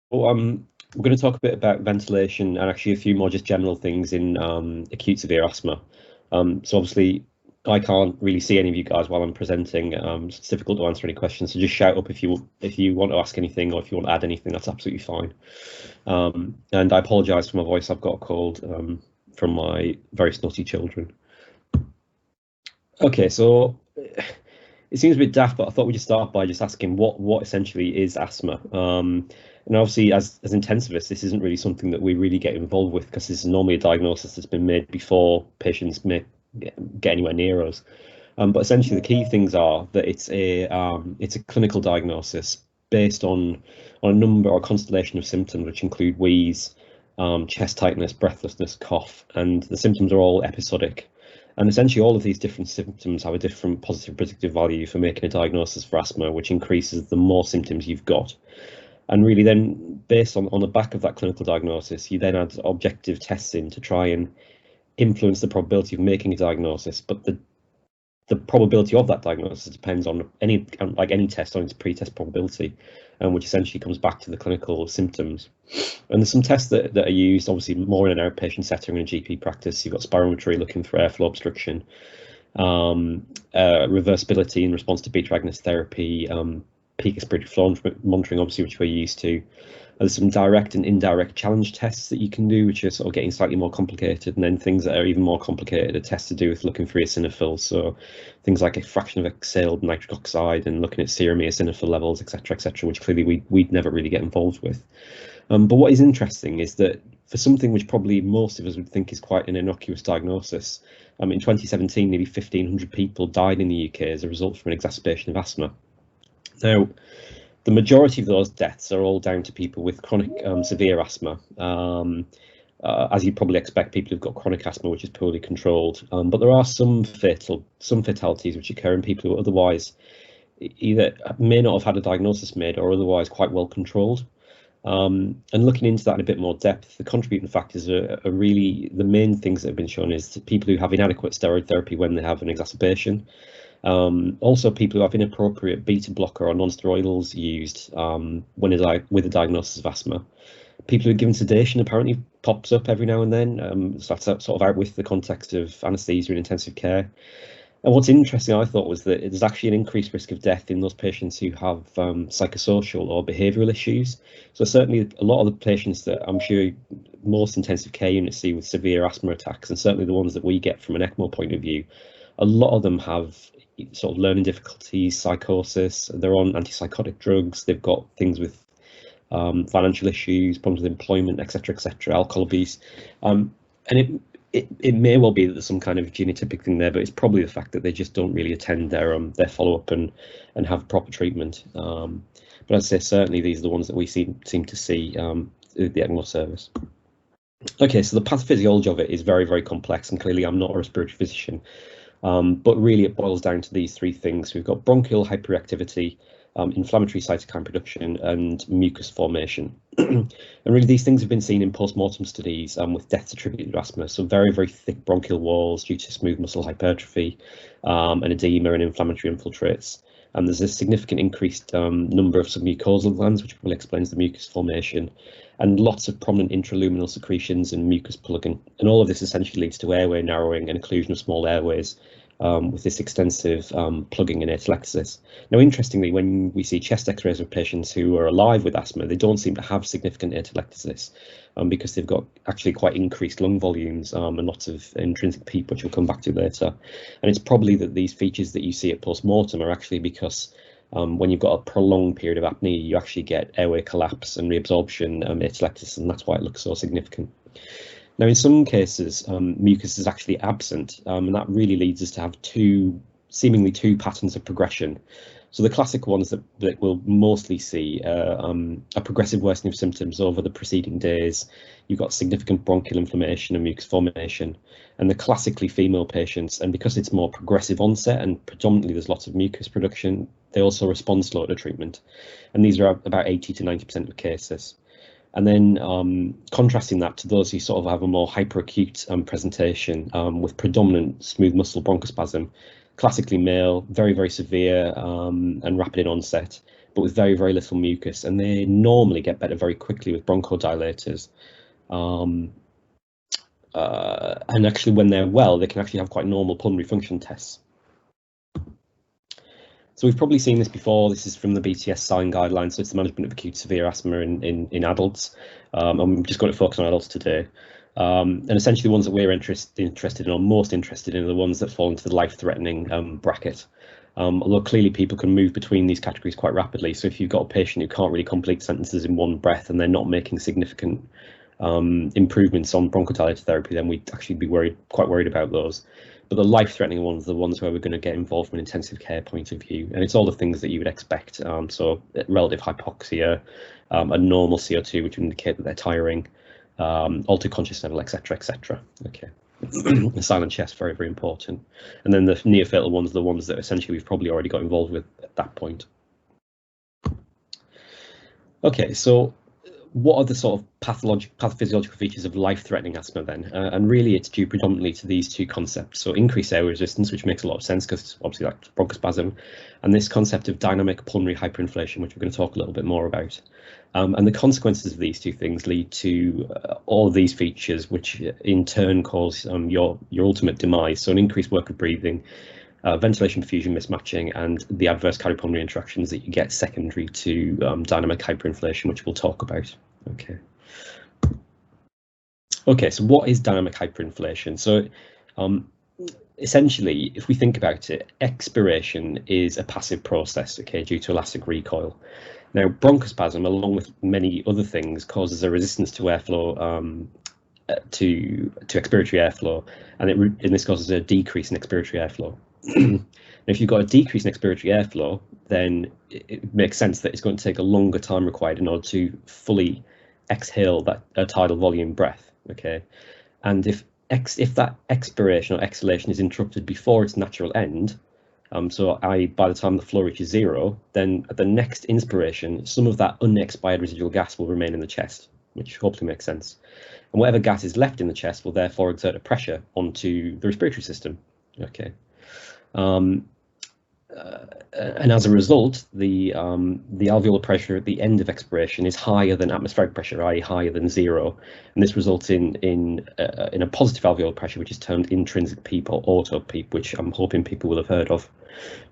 Well, we're going to talk a bit about ventilation and actually a few more just general things in acute severe asthma. So obviously, I can't really see any of you guys while I'm presenting. So it's difficult to answer any questions. So just shout up if you want to ask anything or if you want to add anything. That's absolutely fine. And I apologise for my voice. I've got a cold from my very snotty children. Okay, so it seems a bit daft, but I thought we'd just start by just asking what essentially is asthma. And obviously, as intensivists, this isn't really something that we really get involved with because this is normally a diagnosis that's been made before patients may get anywhere near us. But essentially, the key things are that it's a clinical diagnosis based on a number or constellation of symptoms, which include wheeze, chest tightness, breathlessness, cough, and the symptoms are all episodic. And essentially, all of these different symptoms have a different positive predictive value for making a diagnosis for asthma, which increases the more symptoms you've got. And really, then, based on the back of that clinical diagnosis, you then add objective tests in to try and influence the probability of making a diagnosis. But the probability of that diagnosis depends on any test on its pre-test probability, which essentially comes back to the clinical symptoms. And there's some tests that are used, obviously more in an outpatient setting in a GP practice. You've got spirometry looking for airflow obstruction, reversibility in response to beta agonist therapy, peak expiratory flow monitoring, obviously, which we're used to. There's some direct and indirect challenge tests that you can do, which are sort of getting slightly more complicated, and then things that are even more complicated are tests to do with looking for eosinophils, so things like a fraction of exhaled nitric oxide and looking at serum eosinophil levels, etc., which clearly we'd never really get involved with. But what is interesting is that for something which probably most of us would think is quite an innocuous diagnosis, in 2017, nearly 1,500 people died in the UK as a result from an exacerbation of asthma. Now, the majority of those deaths are all down to people with chronic severe asthma. As you'd probably expect, people who've got chronic asthma, which is poorly controlled. But there are some fatalities which occur in people who otherwise either may not have had a diagnosis made or otherwise quite well controlled. And looking into that in a bit more depth, the contributing factors are really the main things that have been shown is people who have inadequate steroid therapy when they have an exacerbation. Also, people who have inappropriate beta blocker or non-steroidals used with a diagnosis of asthma. People who are given sedation apparently pops up every now and then. So that's sort of out with the context of anaesthesia and intensive care. And what's interesting, I thought, was that there's actually an increased risk of death in those patients who have psychosocial or behavioural issues. So certainly a lot of the patients that I'm sure most intensive care units see with severe asthma attacks, and certainly the ones that we get from an ECMO point of view, a lot of them have sort of learning difficulties, psychosis, they're on antipsychotic drugs, they've got things with financial issues, problems with employment, etc., alcohol abuse. And it may well be that there's some kind of genotypic thing there, but it's probably the fact that they just don't really attend their follow-up and have proper treatment. But as I say, certainly these are the ones that we seem to see the ECMO service. Okay, so the pathophysiology of it is very, very complex, and clearly I'm not a respiratory physician, but really it boils down to these three things. We've got bronchial hyperreactivity, inflammatory cytokine production, and mucus formation. And really these things have been seen in post-mortem studies with deaths attributed to asthma, so very, very thick bronchial walls due to smooth muscle hypertrophy, and edema and inflammatory infiltrates. And there's a significant increased number of submucosal glands, which probably explains the mucus formation, and lots of prominent intraluminal secretions and mucus plugging. And all of this essentially leads to airway narrowing and occlusion of small airways with this extensive plugging and atelectasis. Now, interestingly, when we see chest x-rays of patients who are alive with asthma, they don't seem to have significant atelectasis because they've got actually quite increased lung volumes and lots of intrinsic PEEP, which we'll come back to later. And it's probably that these features that you see at post-mortem are actually because when you've got a prolonged period of apnea, you actually get airway collapse and reabsorption atelectasis, and that's why it looks so significant. Now, in some cases, mucus is actually absent, and that really leads us to have seemingly two patterns of progression. So the classic ones that we'll mostly see a progressive worsening of symptoms over the preceding days. You've got significant bronchial inflammation and mucus formation, and the classically female patients, and because it's more progressive onset and predominantly there's lots of mucus production, they also respond slow to treatment, and these are about 80 to 90% of cases. And then contrasting that to those who sort of have a more hyperacute presentation with predominant smooth muscle bronchospasm, classically male, very, very severe and rapid in onset, but with very, very little mucus, and they normally get better very quickly with bronchodilators. And actually, when they're well, they can actually have quite normal pulmonary function tests. So we've probably seen this before. This is from the BTS sign guidelines. So it's the management of acute severe asthma in adults. And we've just got to focus on adults today. And essentially the ones that we're interested in or most interested in are the ones that fall into the life-threatening bracket. Although clearly people can move between these categories quite rapidly. So if you've got a patient who can't really complete sentences in one breath and they're not making significant improvements on bronchodilator therapy, then we'd actually be quite worried about those. But the life-threatening ones are the ones where we're going to get involved from an intensive care point of view, and it's all the things that you would expect. So relative hypoxia, a normal CO2, which would indicate that they're tiring, altered conscious level, etc., etc. Okay, the silent chest, very, very important. And then the near-fatal ones are the ones that essentially we've probably already got involved with at that point. Okay, so what are the sort of pathophysiological features of life-threatening asthma then? And really it's due predominantly to these two concepts. So increased air resistance, which makes a lot of sense because it's obviously like bronchospasm, and this concept of dynamic pulmonary hyperinflation, which we're going to talk a little bit more about. And the consequences of these two things lead to all of these features, which in turn cause your ultimate demise. So an increased work of breathing, ventilation perfusion mismatching, and the adverse cardiopulmonary interactions that you get secondary to dynamic hyperinflation, which we'll talk about. Okay, so what is dynamic hyperinflation? So essentially, if we think about it, expiration is a passive process, okay, due to elastic recoil. Now, bronchospasm, along with many other things, causes a resistance to airflow, to expiratory airflow, and this causes a decrease in expiratory airflow. If you've got a decrease in expiratory airflow, then it makes sense that it's going to take a longer time required in order to fully exhale that tidal volume breath. Okay, and if that expiration or exhalation is interrupted before its natural end, so by the time the flow reaches zero, then at the next inspiration, some of that unexpired residual gas will remain in the chest, which hopefully makes sense. And whatever gas is left in the chest will therefore exert a pressure onto the respiratory system. Okay. And as a result, the alveolar pressure at the end of expiration is higher than atmospheric pressure, i.e. higher than zero, and this results in a positive alveolar pressure, which is termed intrinsic PEEP or auto PEEP, which I'm hoping people will have heard of.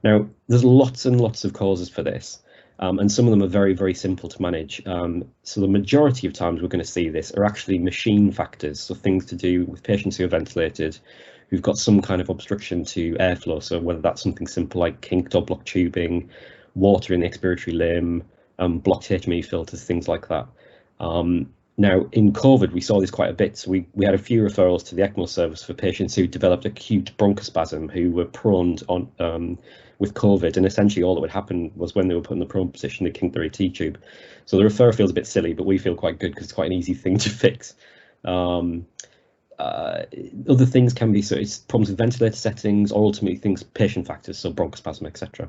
Now, there's lots and lots of causes for this, and some of them are very, very simple to manage. So the majority of times we're going to see this are actually machine factors, so things to do with patients who are ventilated, who've got some kind of obstruction to airflow. So whether that's something simple like kinked or blocked tubing, water in the expiratory limb, blocked HME filters, things like that. Now, in COVID, we saw this quite a bit. So we had a few referrals to the ECMO service for patients who developed acute bronchospasm, who were prone with COVID, and essentially all that would happen was when they were put in the prone position, they kinked their AT tube. So the referrer feels a bit silly, but we feel quite good because it's quite an easy thing to fix. Other things can be, so it's problems with ventilator settings, or ultimately things, patient factors, so bronchospasm, etc.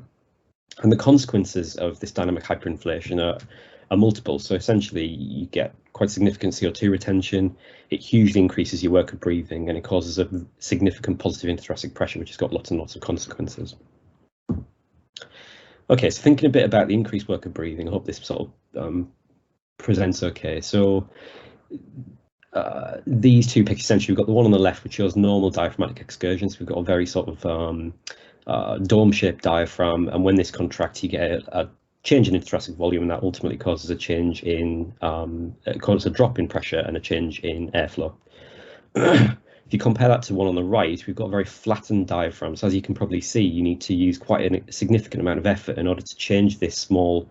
And the consequences of this dynamic hyperinflation are multiple. So essentially you get quite significant CO2 retention, it hugely increases your work of breathing, and it causes a significant positive intrathoracic pressure, which has got lots and lots of consequences. Okay, so thinking a bit about the increased work of breathing, I hope this sort of presents okay. So these two pictures, essentially, we've got the one on the left, which shows normal diaphragmatic excursions. We've got a very sort of dome-shaped diaphragm, and when this contracts, you get a change in intrathoracic volume, and that ultimately causes a change in, causes a drop in pressure and a change in airflow. If you compare that to one on the right, we've got a very flattened diaphragm. So as you can probably see, you need to use quite a significant amount of effort in order to change this small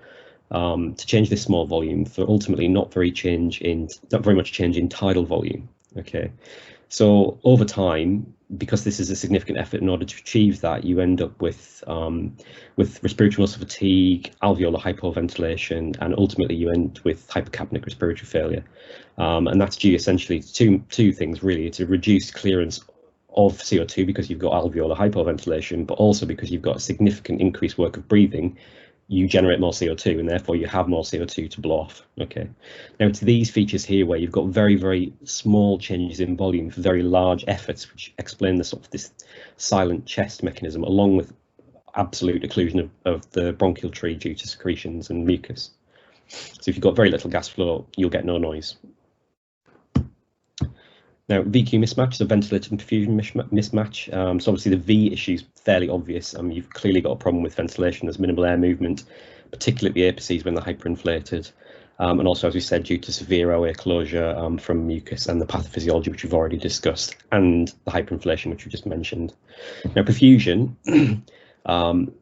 volume for ultimately not very much change in tidal volume. Okay, so over time, because this is a significant effort in order to achieve that, you end up with respiratory muscle fatigue, alveolar hypoventilation, and ultimately you end with hypercapnic respiratory failure. And that's due essentially to two things, really. It's a reduced clearance of CO2 because you've got alveolar hypoventilation, but also because you've got a significant increased work of breathing. You generate more CO2 and therefore you have more CO2 to blow off. Okay, now it's these features here where you've got very, very small changes in volume for very large efforts, which explain the sort of this silent chest mechanism, along with absolute occlusion of the bronchial tree due to secretions and mucus. So if you've got very little gas flow, you'll get no noise. Now, VQ mismatch is a ventilated and perfusion mismatch. So obviously the V issue is fairly obvious. You've clearly got a problem with ventilation. There's minimal air movement, particularly at the apices when they're hyperinflated. And also, as we said, due to severe airway closure from mucus and the pathophysiology, which we've already discussed, and the hyperinflation, which we just mentioned. Now, perfusion,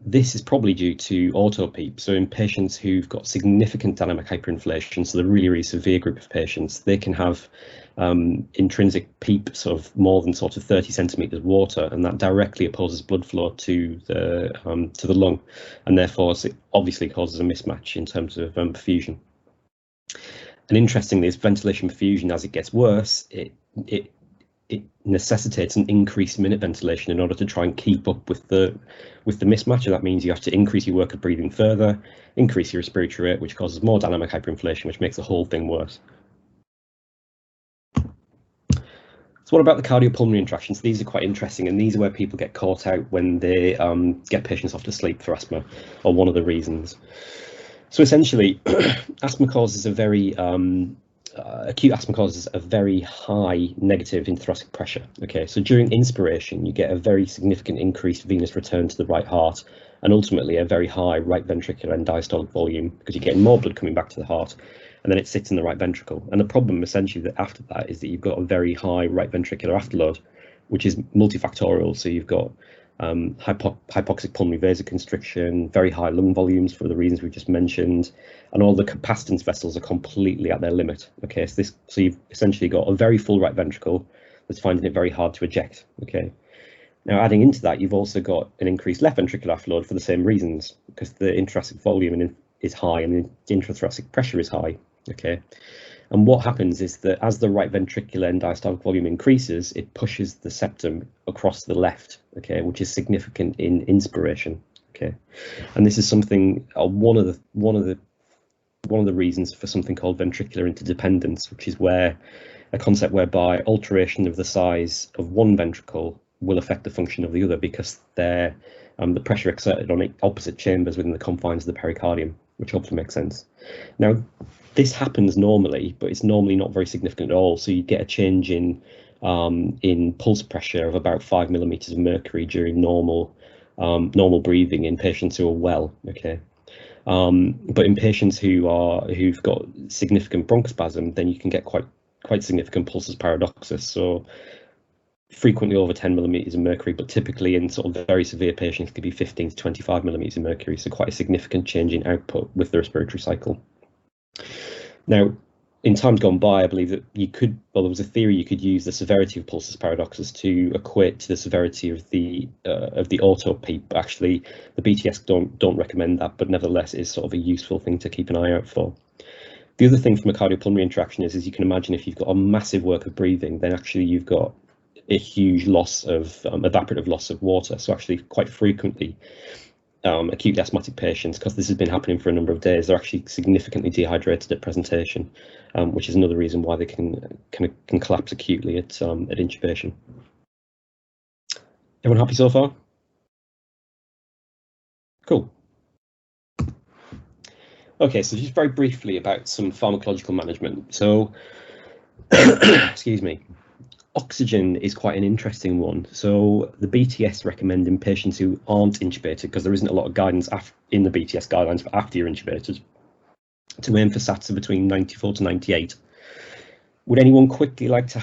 this is probably due to auto-PEEP. So in patients who've got significant dynamic hyperinflation, so the really, really severe group of patients, they can have intrinsic PEEP sort of more than sort of 30 centimeters water, and that directly opposes blood flow to the lung, and therefore it obviously causes a mismatch in terms of perfusion. And interestingly, as ventilation perfusion, as it gets worse, it necessitates an increased minute ventilation in order to try and keep up with the mismatch, and that means you have to increase your work of breathing further, increase your respiratory rate, which causes more dynamic hyperinflation, which makes the whole thing worse. So what about the cardiopulmonary interactions? These are quite interesting, and these are where people get caught out when they get patients off to sleep for asthma, or one of the reasons. So essentially, asthma causes a very acute asthma causes a very high negative intrathoracic pressure. Okay, so during inspiration, you get a very significant increased venous return to the right heart, and ultimately a very high right ventricular end diastolic volume, because you're getting more blood coming back to the heart, and then it sits in the right ventricle. And the problem essentially that after that is that you've got a very high right ventricular afterload, which is multifactorial. So you've got hypoxic pulmonary vasoconstriction, very high lung volumes for the reasons we just mentioned, and all the capacitance vessels are completely at their limit. Okay, so you've essentially got a very full right ventricle that's finding it very hard to eject. Okay, now adding into that, you've also got an increased left ventricular afterload for the same reasons, because the intrathoracic volume is high and the intrathoracic pressure is high. Okay, and what happens is that as the right ventricular end diastolic volume increases, it pushes the septum across the left, okay, which is significant in inspiration. Okay, and this is something one of the reasons for something called ventricular interdependence, which is where a concept whereby alteration of the size of one ventricle will affect the function of the other, because they're the pressure exerted on opposite chambers within the confines of the pericardium, which hopefully makes sense. Now, this happens normally, but it's normally not very significant at all. So you get a change in pulse pressure of about 5 millimeters of mercury during normal breathing in patients who are well. Okay, but in patients who've got significant bronchospasm, then you can get quite significant pulsus paradoxus. So frequently over 10 millimeters of mercury, but typically in sort of very severe patients it could be 15 to 25 millimeters of mercury. So quite a significant change in output with the respiratory cycle. Now, in times gone by, I believe that there was a theory you could use the severity of pulsus paradoxus to equate to the severity of the auto-PEEP. Actually, the BTS don't recommend that, but nevertheless is sort of a useful thing to keep an eye out for. The other thing from a cardiopulmonary interaction is you can imagine if you've got a massive work of breathing, then actually you've got a huge loss of evaporative loss of water. So actually quite frequently acute asthmatic patients, because this has been happening for a number of days, they're actually significantly dehydrated at presentation, which is another reason why they can collapse acutely at intubation. Everyone happy so far? Cool. Okay, so just very briefly about some pharmacological management. So, excuse me. Oxygen is quite an interesting one. So the BTS recommend in patients who aren't intubated, because there isn't a lot of guidance in the BTS guidelines for after you're intubated, to aim for SATs of between 94 to 98. Would anyone quickly like to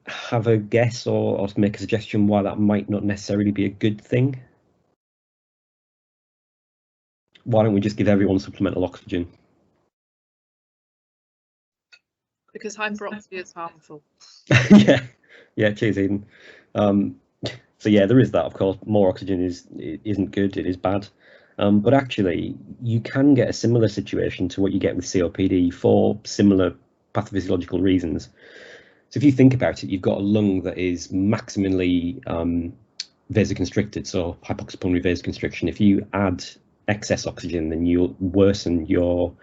have a guess or to make a suggestion why that might not necessarily be a good thing? Why don't we just give everyone supplemental oxygen? Because hyperoxia is harmful. yeah, cheers, Eden. So yeah, there is that. Of course, more oxygen isn't good. It is bad. But actually, you can get a similar situation to what you get with COPD for similar pathophysiological reasons. So if you think about it, you've got a lung that is maximally vasoconstricted, so hypoxic pulmonary vasoconstriction. If you add excess oxygen, then you'll worsen your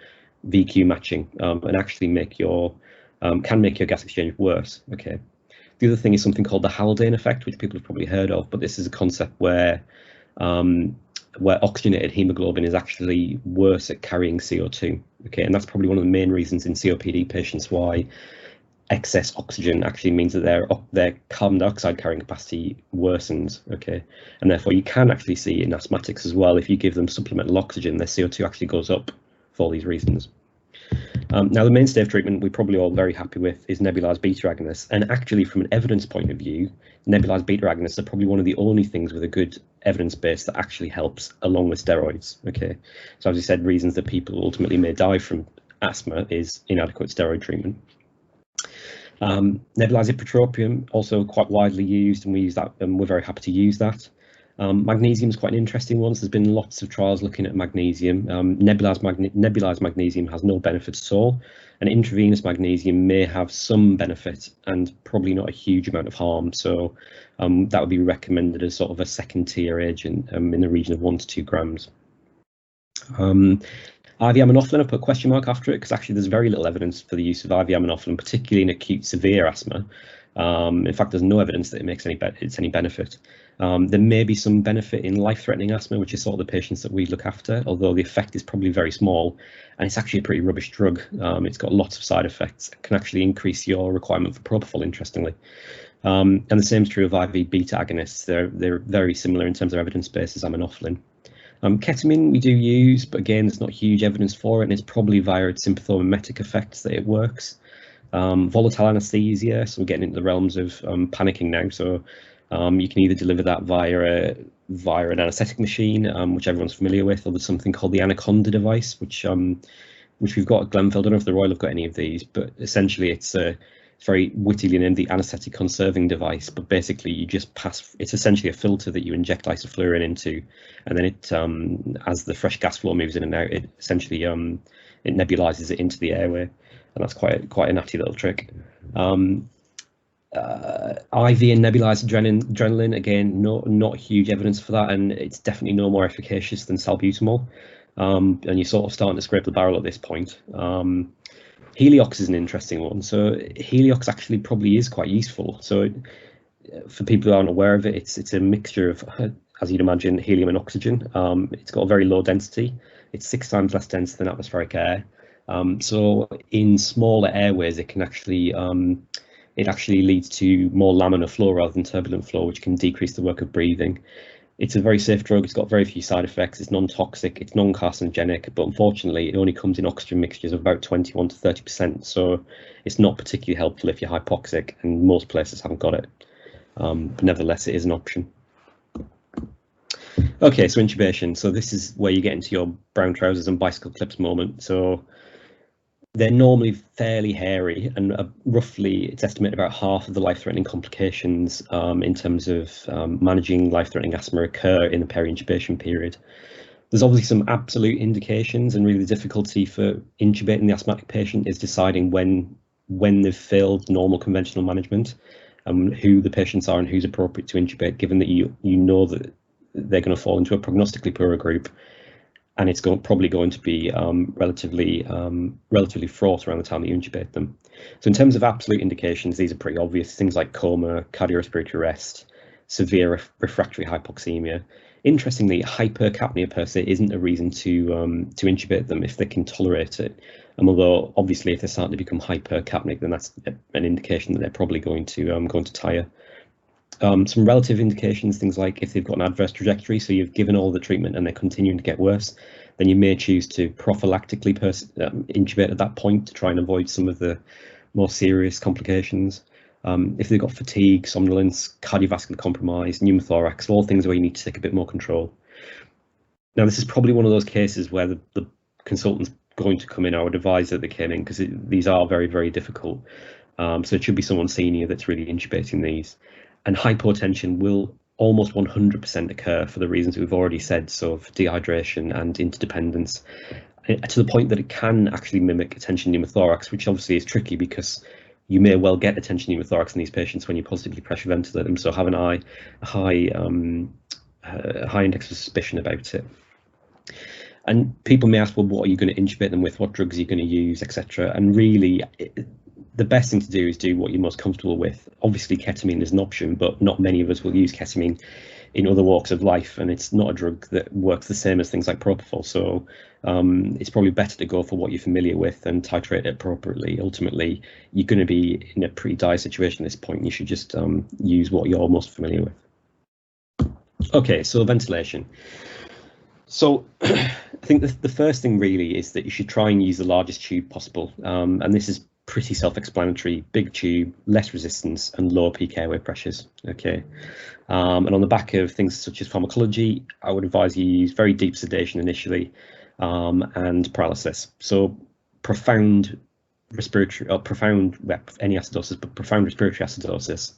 VQ matching and actually can make your gas exchange worse. Okay. The other thing is something called the Haldane effect, which people have probably heard of, but this is a concept where where oxygenated hemoglobin is actually worse at carrying CO2. Okay, and that's probably one of the main reasons in COPD patients why excess oxygen actually means that their carbon dioxide carrying capacity worsens. Okay, and therefore you can actually see in asthmatics as well, if you give them supplemental oxygen, their CO2 actually goes up for all these reasons. Now, the mainstay of treatment we're probably all very happy with is nebulized beta agonists, and actually from an evidence point of view, nebulized beta agonists are probably one of the only things with a good evidence base that actually helps along with steroids. Okay, so as I said, reasons that people ultimately may die from asthma is inadequate steroid treatment. Nebulized ipratropium, also quite widely used, and we use that, and we're very happy to use that. Magnesium is quite an interesting one. So there's been lots of trials looking at magnesium. Nebulized magnesium has no benefit at all, and intravenous magnesium may have some benefit and probably not a huge amount of harm. So that would be recommended as sort of a second tier agent in the region of 1 to 2 grams. IV aminophylline, I've put a question mark after it because actually there's very little evidence for the use of IV aminophylline, particularly in acute severe asthma. In fact, there's no evidence that it makes any benefit. There may be some benefit in life-threatening asthma, which is sort of the patients that we look after, although the effect is probably very small, and it's actually a pretty rubbish drug. It's got lots of side effects. It can actually increase your requirement for propofol, interestingly. And the same is true of IV beta agonists. They're very similar in terms of evidence base as aminophylline. Ketamine we do use, but again, there's not huge evidence for it, and it's probably via its sympathomimetic effects that it works. Volatile anesthesia, so we're getting into the realms of panicking now. So you can either deliver that via an anesthetic machine, which everyone's familiar with, or there's something called the Anaconda device, which we've got at Glenfield. I don't know if the Royal have got any of these, but essentially it's very wittily named the anesthetic conserving device. But basically, you just pass. It's essentially a filter that you inject isoflurane into, and then it, as the fresh gas flow moves in and out, it essentially it nebulizes it into the airway, and that's quite a nutty little trick. IV and nebulized adrenaline, again, not huge evidence for that, and it's definitely no more efficacious than salbutamol. And you're sort of starting to scrape the barrel at this point. Heliox is an interesting one. So Heliox actually probably is quite useful. So for people who aren't aware of it, it's a mixture of, as you'd imagine, helium and oxygen. It's got a very low density. It's 6 times less dense than atmospheric air. So in smaller airways, it can actually it actually leads to more laminar flow rather than turbulent flow, which can decrease the work of breathing. It's a very safe drug. It's got very few side effects. It's non-toxic. It's non-carcinogenic, but unfortunately, it only comes in oxygen mixtures of about 21 to 30%. So it's not particularly helpful if you're hypoxic, and most places haven't got it. But nevertheless, it is an option. Okay, so intubation. So this is where you get into your brown trousers and bicycle clips moment. So they're normally fairly hairy, and roughly it's estimated about half of the life-threatening complications in terms of managing life-threatening asthma occur in the peri-intubation period. There's obviously some absolute indications, and really the difficulty for intubating the asthmatic patient is deciding when they've failed normal conventional management, who the patients are and who's appropriate to intubate, given that you know that they're going to fall into a prognostically poorer group. And it's probably going to be relatively fraught around the time that you intubate them. So in terms of absolute indications, these are pretty obvious. Things like coma, cardiorespiratory arrest, severe refractory hypoxemia. Interestingly, hypercapnia per se isn't a reason to intubate them if they can tolerate it. And although obviously if they're starting to become hypercapnic, then that's an indication that they're probably going to tire. Some relative indications, things like if they've got an adverse trajectory, so you've given all the treatment and they're continuing to get worse, then you may choose to prophylactically intubate at that point to try and avoid some of the more serious complications. If they've got fatigue, somnolence, cardiovascular compromise, pneumothorax, all things where you need to take a bit more control. Now, this is probably one of those cases where the consultant's going to come in. I would advise that they came in because these are very, very difficult. So it should be someone senior that's really intubating these. And hypotension will almost 100% occur for the reasons we've already said, so for dehydration and interdependence, to the point that it can actually mimic attention pneumothorax, which obviously is tricky because you may well get attention pneumothorax in these patients when you positively pressure ventilate them. So have a high index of suspicion about it. And people may ask, well, what are you going to intubate them with? What drugs are you going to use, etc. And really, the best thing to do is do what you're most comfortable with. Obviously, ketamine is an option, but not many of us will use ketamine in other walks of life, and it's not a drug that works the same as things like propofol. So it's probably better to go for what you're familiar with and titrate it appropriately. Ultimately, you're going to be in a pretty dire situation at this point. You should just use what you're most familiar with. Okay, so ventilation. So I think the first thing really is that you should try and use the largest tube possible. And this is pretty self-explanatory: big tube, less resistance, and lower peak airway pressures. Okay. And on the back of things such as pharmacology, I would advise you use very deep sedation initially, and paralysis. So profound respiratory, or profound, well, any acidosis, but profound respiratory acidosis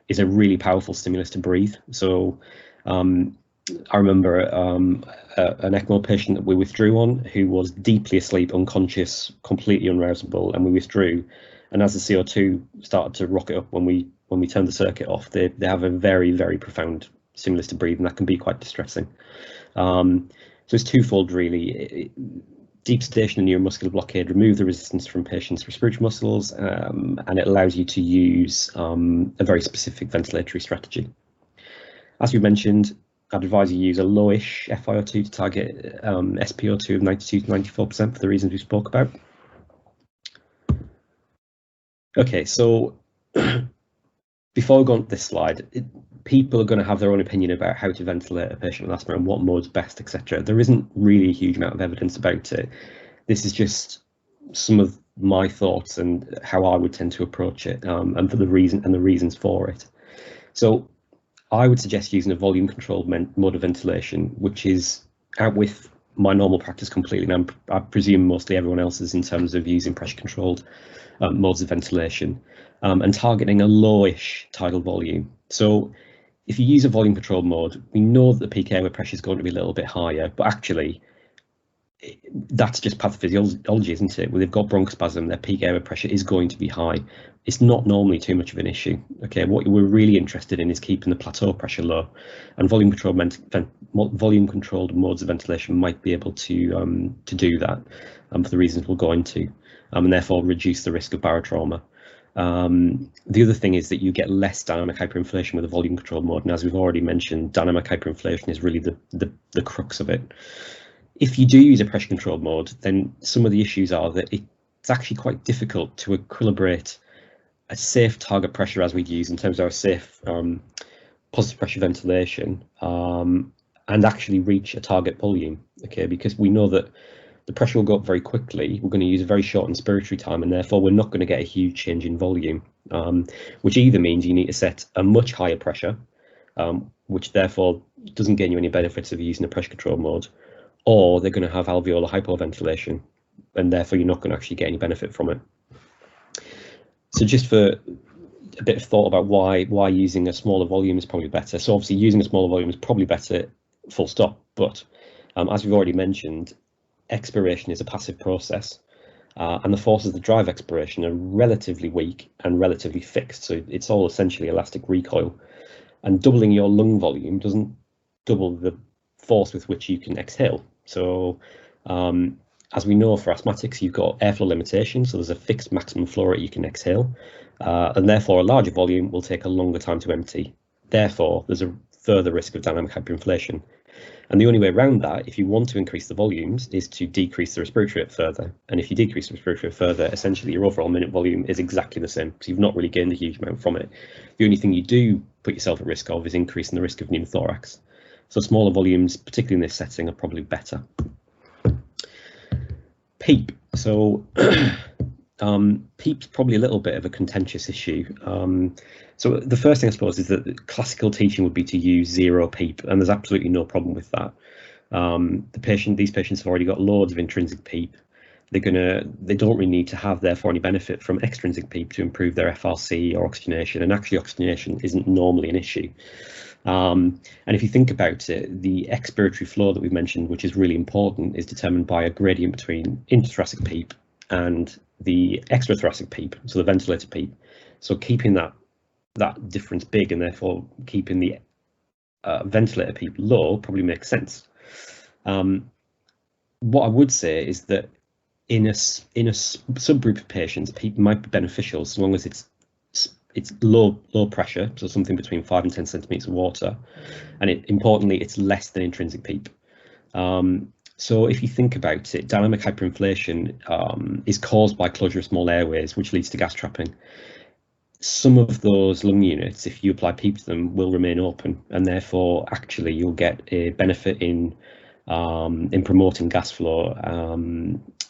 is a really powerful stimulus to breathe. So I remember an ECMO patient that we withdrew on, who was deeply asleep, unconscious, completely unrousable, and we withdrew. And as the CO2 started to rocket up when we turned the circuit off, they have a very, very profound stimulus to breathe, and that can be quite distressing. So it's twofold really. Deep sedation and neuromuscular blockade remove the resistance from patients' respiratory muscles, and it allows you to use a very specific ventilatory strategy. As we mentioned, I'd advise you use a lowish FiO2 to target SpO2 of 92 to 94% for the reasons we spoke about. Okay, so before we go on to this slide, people are going to have their own opinion about how to ventilate a patient with asthma and what mode's best, etc. There isn't really a huge amount of evidence about it. This is just some of my thoughts and how I would tend to approach it, and for the reasons for it. So I would suggest using a volume-controlled mode of ventilation, which is out with my normal practice completely, and I presume mostly everyone else's in terms of using pressure-controlled modes of ventilation, and targeting a lowish tidal volume. So if you use a volume-controlled mode, we know that the peak airway pressure is going to be a little bit higher, but actually that's just pathophysiology, isn't it? Well, they've got bronchospasm, their peak airway pressure is going to be high. It's not normally too much of an issue. Okay, what we're really interested in is keeping the plateau pressure low, and volume-controlled modes of ventilation might be able to do that, for the reasons we'll go into, and therefore reduce the risk of barotrauma. The other thing is that you get less dynamic hyperinflation with a volume-controlled mode, and as we've already mentioned, dynamic hyperinflation is really the crux of it. If you do use a pressure controlled mode, then some of the issues are that it's actually quite difficult to equilibrate a safe target pressure, as we'd use in terms of our safe positive pressure ventilation, and actually reach a target volume. Okay, because we know that the pressure will go up very quickly. We're going to use a very short inspiratory time, and therefore we're not going to get a huge change in volume, which either means you need to set a much higher pressure, which therefore doesn't gain you any benefits of using a pressure control mode, or they're going to have alveolar hypoventilation, and therefore you're not going to actually get any benefit from it. So just for a bit of thought about why using a smaller volume is probably better. So obviously using a smaller volume is probably better, full stop, but as we've already mentioned, expiration is a passive process, and the forces that drive expiration are relatively weak and relatively fixed, so it's all essentially elastic recoil, and doubling your lung volume doesn't double the force with which you can exhale. So as we know, for asthmatics, you've got airflow limitations, so there's a fixed maximum flow rate you can exhale, and therefore a larger volume will take a longer time to empty. Therefore, there's a further risk of dynamic hyperinflation. And the only way around that, if you want to increase the volumes, is to decrease the respiratory rate further. And if you decrease the respiratory rate further, essentially your overall minute volume is exactly the same, because you've not really gained a huge amount from it. The only thing you do put yourself at risk of is increasing the risk of pneumothorax. So smaller volumes, particularly in this setting, are probably better. PEEP. So PEEP's probably a little bit of a contentious issue. So the first thing I suppose is that classical teaching would be to use zero PEEP, and there's absolutely no problem with that. These patients have already got loads of intrinsic PEEP. They don't really need to have therefore any benefit from extrinsic PEEP to improve their FRC or oxygenation, and actually oxygenation isn't normally an issue. And if you think about it, the expiratory flow that we've mentioned, which is really important, is determined by a gradient between intrathoracic PEEP and the extrathoracic PEEP, so the ventilator PEEP. So keeping that difference big, and therefore keeping the ventilator PEEP low, probably makes sense. What I would say is that in a subgroup of patients, PEEP might be beneficial, so long as it's it's low pressure, so something between 5 and 10 centimeters of water, and importantly, it's less than intrinsic PEEP. So if you think about it, dynamic hyperinflation is caused by closure of small airways, which leads to gas trapping. Some of those lung units, if you apply PEEP to them, will remain open, and therefore actually you'll get a benefit in promoting gas flow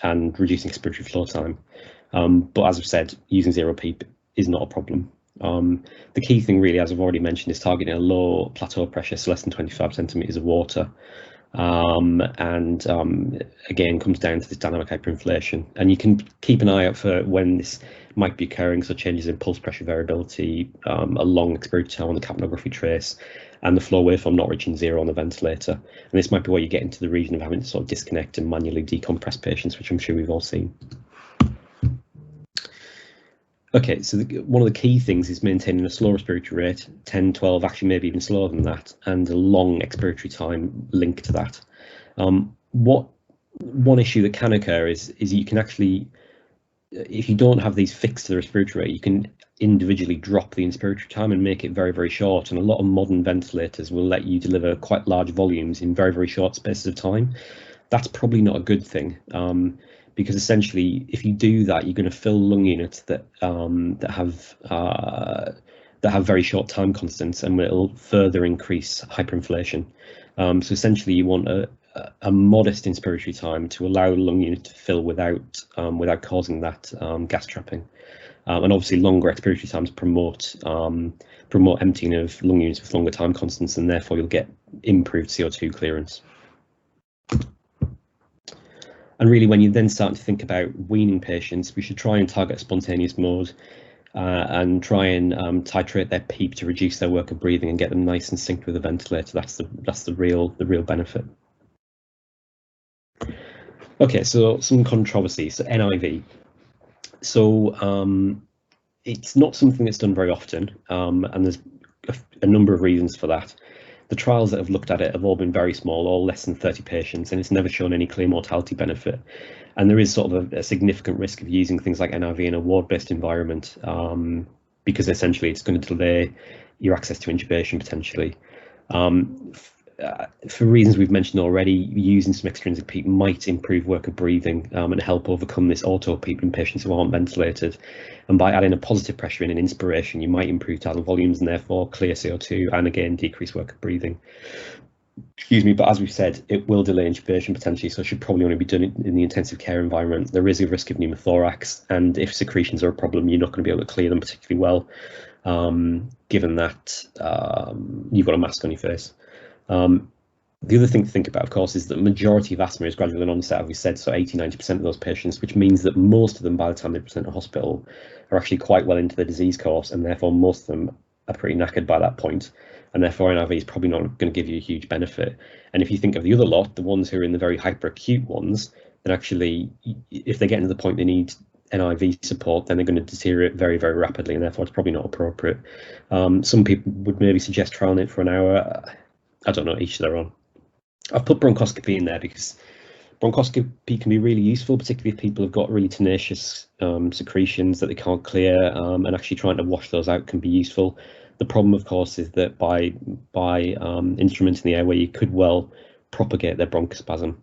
and reducing expiratory flow time. But as I've said, using zero PEEP is not a problem. The key thing really, as I've already mentioned, is targeting a low plateau pressure, so less than 25 centimeters of water. Again, comes down to this dynamic hyperinflation, and you can keep an eye out for when this might be occurring, so changes in pulse pressure variability, a long expiratory time on the capnography trace, and the flow waveform not reaching zero on the ventilator. And this might be where you get into the region of having to sort of disconnect and manually decompress patients, which I'm sure we've all seen. Okay, so one of the key things is maintaining a slow respiratory rate, 10, 12, actually maybe even slower than that, and a long expiratory time linked to that. One issue that can occur is you can actually, if you don't have these fixed to the respiratory rate, you can individually drop the inspiratory time and make it very, very short. And a lot of modern ventilators will let you deliver quite large volumes in very, very short spaces of time. That's probably not a good thing. Because essentially, if you do that, you're going to fill lung units that have very short time constants, and it'll further increase hyperinflation. So essentially, you want a modest inspiratory time to allow the lung unit to fill without causing that gas trapping. And obviously, longer expiratory times promote emptying of lung units with longer time constants, and therefore you'll get improved CO2 clearance. And really, when you then start to think about weaning patients, we should try and target a spontaneous mode and try and titrate their PEEP to reduce their work of breathing and get them nice and synced with the ventilator. That's the real benefit. Okay, so some controversies. So NIV. So it's not something that's done very often, and there's a number of reasons for that. The trials that have looked at it have all been very small, all less than 30 patients, and it's never shown any clear mortality benefit. And there is sort of a significant risk of using things like NIV in a ward-based environment, because essentially it's going to delay your access to intubation potentially. For reasons we've mentioned already, using some extrinsic PEEP might improve work of breathing and help overcome this auto PEEP in patients who aren't ventilated. And by adding a positive pressure in an inspiration, you might improve tidal volumes and therefore clear CO2 and again decrease work of breathing. Excuse me, but as we've said, it will delay intubation potentially, so it should probably only be done in the intensive care environment. There is a risk of pneumothorax, and if secretions are a problem, you're not going to be able to clear them particularly well, given that you've got a mask on your face. The other thing to think about, of course, is that the majority of asthma is gradual in onset, as we said, so 80–90% of those patients, which means that most of them, by the time they present to hospital, are actually quite well into the disease course, and therefore most of them are pretty knackered by that point, and therefore NIV is probably not going to give you a huge benefit. And if you think of the other lot, the ones who are in the very hyperacute ones, then actually, if they get to the point they need NIV support, then they're going to deteriorate very, very rapidly, and therefore it's probably not appropriate. Some people would maybe suggest trialing it for an hour. I don't know, each to their own. I've put bronchoscopy in there because bronchoscopy can be really useful, particularly if people have got really tenacious secretions that they can't clear, and actually trying to wash those out can be useful. The problem, of course, is that by instrumenting the airway, you could well propagate their bronchospasm.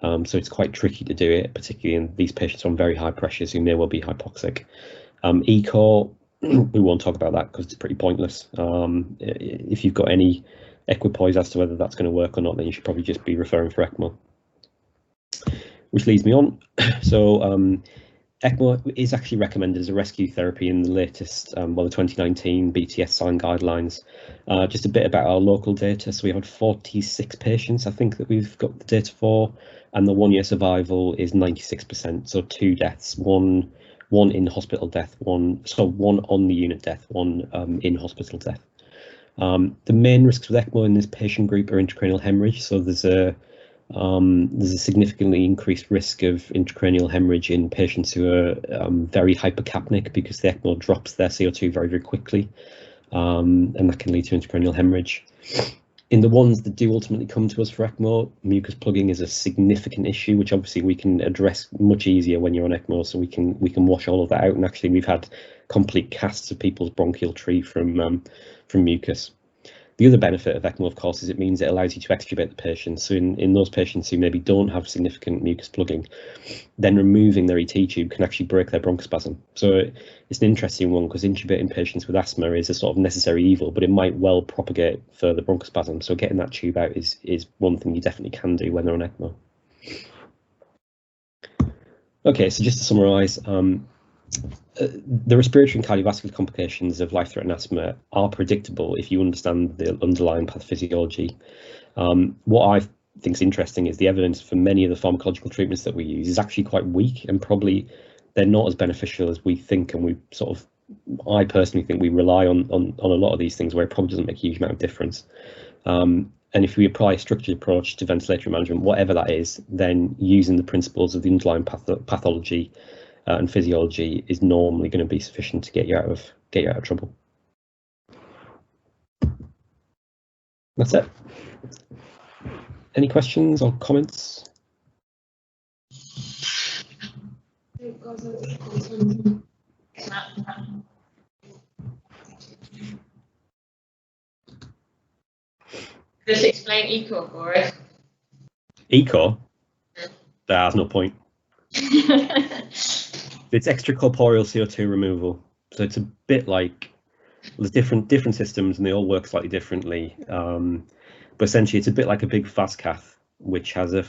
So it's quite tricky to do it, particularly in these patients on very high pressures who may well be hypoxic. ECO, we won't talk about that because it's pretty pointless. If you've got any equipoise as to whether that's going to work or not, then you should probably just be referring for ECMO. Which leads me on. So ECMO is actually recommended as a rescue therapy in the latest, the 2019 BTS sign guidelines. Just a bit about our local data. So we had 46 patients, I think, that we've got the data for, and the 1 year survival is 96%. So 2 deaths, one in hospital death, one on the unit death, one in hospital death. The main risks with ECMO in this patient group are intracranial hemorrhage. So there's a significantly increased risk of intracranial hemorrhage in patients who are very hypercapnic, because the ECMO drops their CO2 very, very quickly, and that can lead to intracranial hemorrhage. In the ones that do ultimately come to us for ECMO, mucus plugging is a significant issue, which obviously we can address much easier when you're on ECMO. So we can wash all of that out, and actually we've had complete casts of people's bronchial tree from mucus. The other benefit of ECMO, of course, is it means it allows you to extubate the patient. So in those patients who maybe don't have significant mucus plugging, then removing their ET tube can actually break their bronchospasm. So it's an interesting one, because intubating patients with asthma is a sort of necessary evil, but it might well propagate further bronchospasm. So getting that tube out is one thing you definitely can do when they're on ECMO. Okay, so just to summarise, the respiratory and cardiovascular complications of life-threatening asthma are predictable if you understand the underlying pathophysiology. What I think is interesting is the evidence for many of the pharmacological treatments that we use is actually quite weak, and probably they're not as beneficial as we think. And I personally think we rely on a lot of these things where it probably doesn't make a huge amount of difference. And if we apply a structured approach to ventilatory management, whatever that is, then using the principles of the underlying pathology and physiology is normally going to be sufficient to get you out of trouble. That's it. Any questions or comments? Just explain ECO for us. ECO? There's no point. It's extracorporeal CO2 removal. So it's a bit like, there's different systems and they all work slightly differently. But essentially it's a bit like a big fast cath, which has a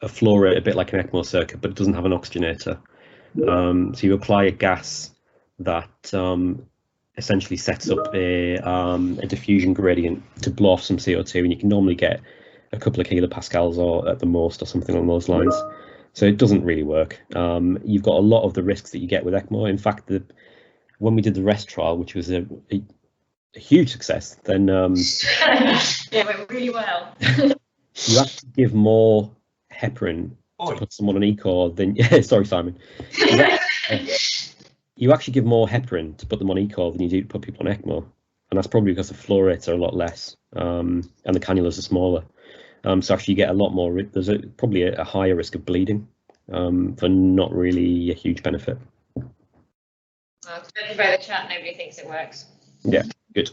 flow rate a bit like an ECMO circuit, but it doesn't have an oxygenator. So you apply a gas that essentially sets up a diffusion gradient to blow off some CO2, and you can normally get a couple of kilopascals or at the most, or something along those lines. So it doesn't really work. You've got a lot of the risks that you get with ECMO. In fact, when we did the REST trial, which was a huge success, then yeah, it went really well. you have to give more heparin to put someone on ECO than sorry, Simon. You actually give more heparin to put them on ECO than you do to put people on ECMO, and that's probably because the flow rates are a lot less and the cannulas are smaller. So actually you get a lot more, there's probably a higher risk of bleeding for not really a huge benefit. Well, judging by the chat, nobody thinks it works. Yeah, good.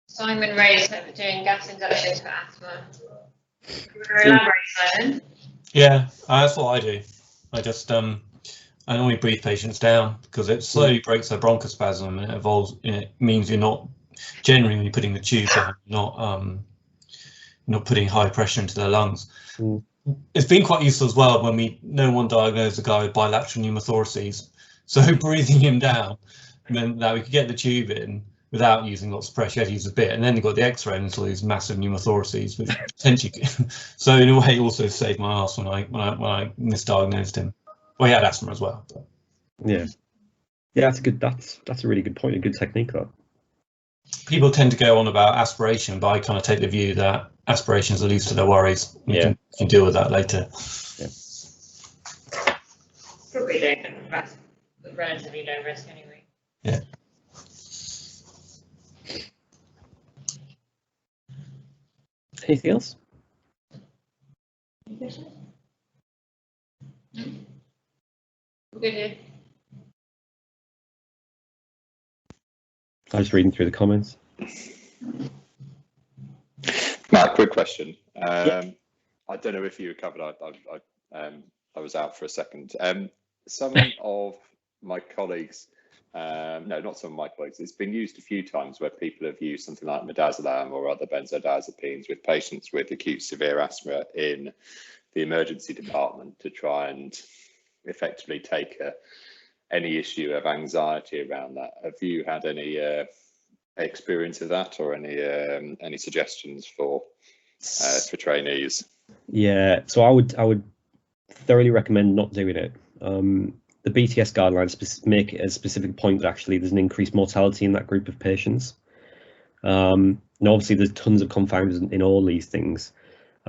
Simon raised that we're doing gas inductions for asthma. You want to elaborate, Simon? Yeah, that's what I do. I normally breathe patients down because it slowly breaks their bronchospasm, and it means you're not generally putting the tube down, not putting high pressure into their lungs. It's been quite useful as well when no one diagnosed a guy with bilateral pneumothoraces, so breathing him down meant that we could get the tube in without using lots of pressure. You had to use a bit, and then you got the X-ray and saw these massive pneumothoraces, which potentially so in a way also saved my ass when I misdiagnosed him. Well, he had asthma as well. But. Yeah, that's a good. That's a really good point. A good technique, though. People tend to go on about aspiration, but I kind of take the view that aspiration is the least of their worries. You can deal with that later. Yeah. Probably don't. That's relatively low risk anyway. Yeah. Anything else? Any questions? No. Good here. I was reading through the comments. Matt, quick question. I don't know if you recovered. I was out for a second. Some of my colleagues, no, not some of my colleagues, it's been used a few times where people have used something like midazolam or other benzodiazepines with patients with acute severe asthma in the emergency department to try and effectively take any issue of anxiety around that. Have you had any experience of that, or any suggestions for trainees? Yeah, so I would thoroughly recommend not doing it. The BTS guidelines make it a specific point that actually there's an increased mortality in that group of patients. Now, obviously, there's tons of confounders in all these things,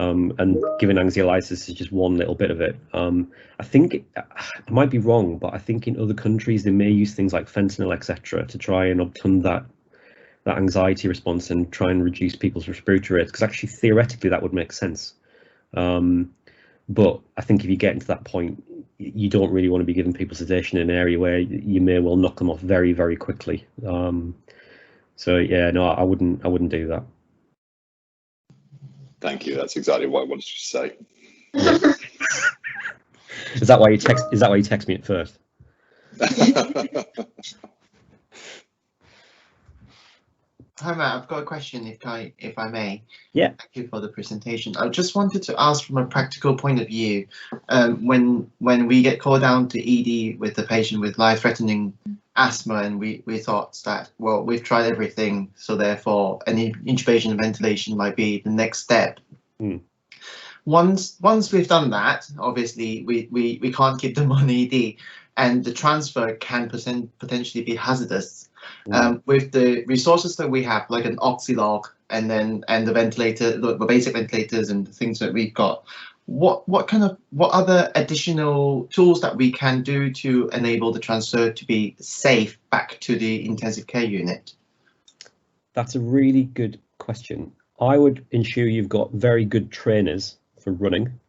and giving anxiolysis is just one little bit of it. I think I might be wrong, but I think in other countries they may use things like fentanyl, etc., to try and obtain that anxiety response and try and reduce people's respiratory rates, because actually theoretically that would make sense. But I think if you get into that point, you don't really want to be giving people sedation in an area where you may well knock them off very, very quickly. So yeah, no, I wouldn't do that. Thank you. That's exactly what I wanted to say. Is that why you text me at first? Hi Matt, I've got a question if I may. Yeah. Thank you for the presentation. I just wanted to ask from a practical point of view, when we get called down to ED with a patient with life-threatening asthma, and we thought that, well, we've tried everything, so therefore an intubation and ventilation might be the next step. Once we've done that, obviously we can't keep them on ED, and the transfer can potentially be hazardous. With the resources that we have, like an oxylog and the ventilator, the basic ventilators and the things that we've got, what other additional tools that we can do to enable the transfer to be safe back to the intensive care unit? That's a really good question. I would ensure you've got very good trainers for running.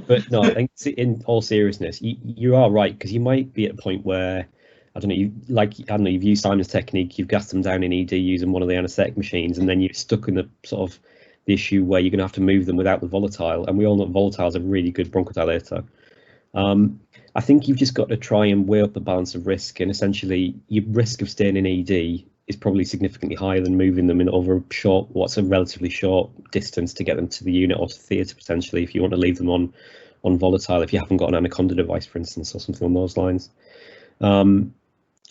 But no, I think in all seriousness, you are right, because you might be at a point where, I don't know, you've used Simon's technique, you've gassed them down in ED using one of the anaesthetic machines, and then you're stuck in the sort of the issue where you're going to have to move them without the volatile, and we all know volatile is a really good bronchodilator. I think you've just got to try and weigh up the balance of risk, and essentially your risk of staying in ED is probably significantly higher than moving them in over what's a relatively short distance to get them to the unit or to theatre potentially, if you want to leave them on volatile, if you haven't got an anaconda device, for instance, or something on those lines.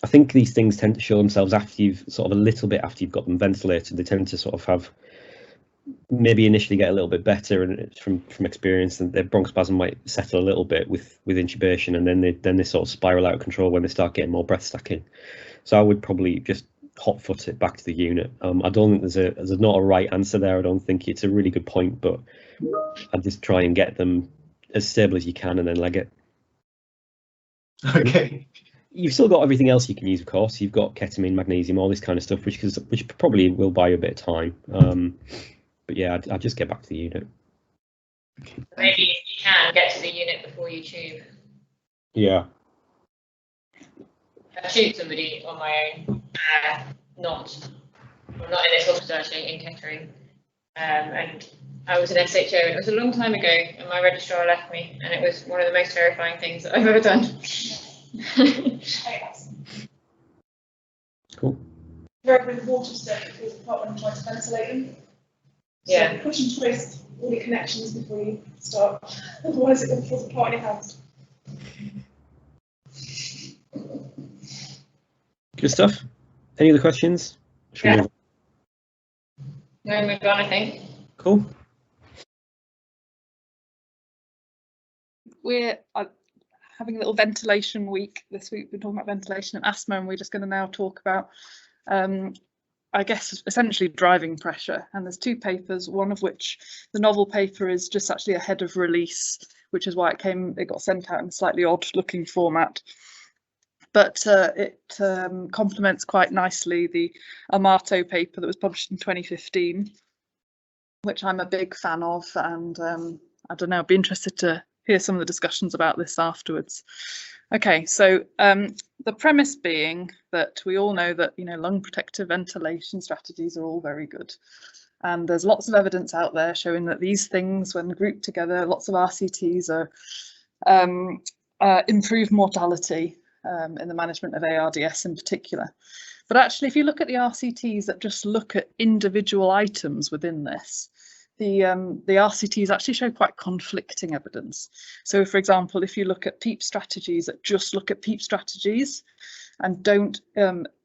I think these things tend to show themselves after you've sort of a little bit after you've got them ventilated. They tend to sort of have maybe initially get a little bit better, and from experience, and their bronchospasm might settle a little bit with intubation, and then they sort of spiral out of control when they start getting more breath stacking. So I would probably just hot foot it back to the unit. I don't think there's not a right answer there. I don't think it's a really good point, but I'd just try and get them as stable as you can and then leg it. Okay. You've still got everything else you can use, of course. You've got ketamine, magnesium, all this kind of stuff, which probably will buy you a bit of time. But yeah, I'd just get back to the unit. Maybe if you can get to the unit before you tube. Yeah. I tubed somebody on my own, not in this hospital actually, in Kettering, and I was an SHO, and it was a long time ago, and my registrar left me, and it was one of the most terrifying things that I've ever done. Cool. Very good water step if you're part when trying to ventilate them. Yeah. So push and twist all the connections before you start. Otherwise, it will fall apart in your hands. Good stuff. Any other questions? Yeah. No, move on, I think. Cool. We're having a little ventilation week this week. We're talking about ventilation and asthma, and we're just going to now talk about, I guess, essentially driving pressure. And there's two papers, one of which, the novel paper, is just actually ahead of release, which is why it got sent out in a slightly odd looking format. But it complements quite nicely the Amato paper that was published in 2015, which I'm a big fan of, and I don't know, I'd be interested to hear some of the discussions about this afterwards. Okay, so the premise being that we all know that, lung protective ventilation strategies are all very good. And there's lots of evidence out there showing that these things, when grouped together, lots of RCTs improve mortality in the management of ARDS in particular. But actually, if you look at the RCTs that just look at individual items within this, the RCTs actually show quite conflicting evidence. So, for example, if you look at PEEP strategies that just look at PEEP strategies and don't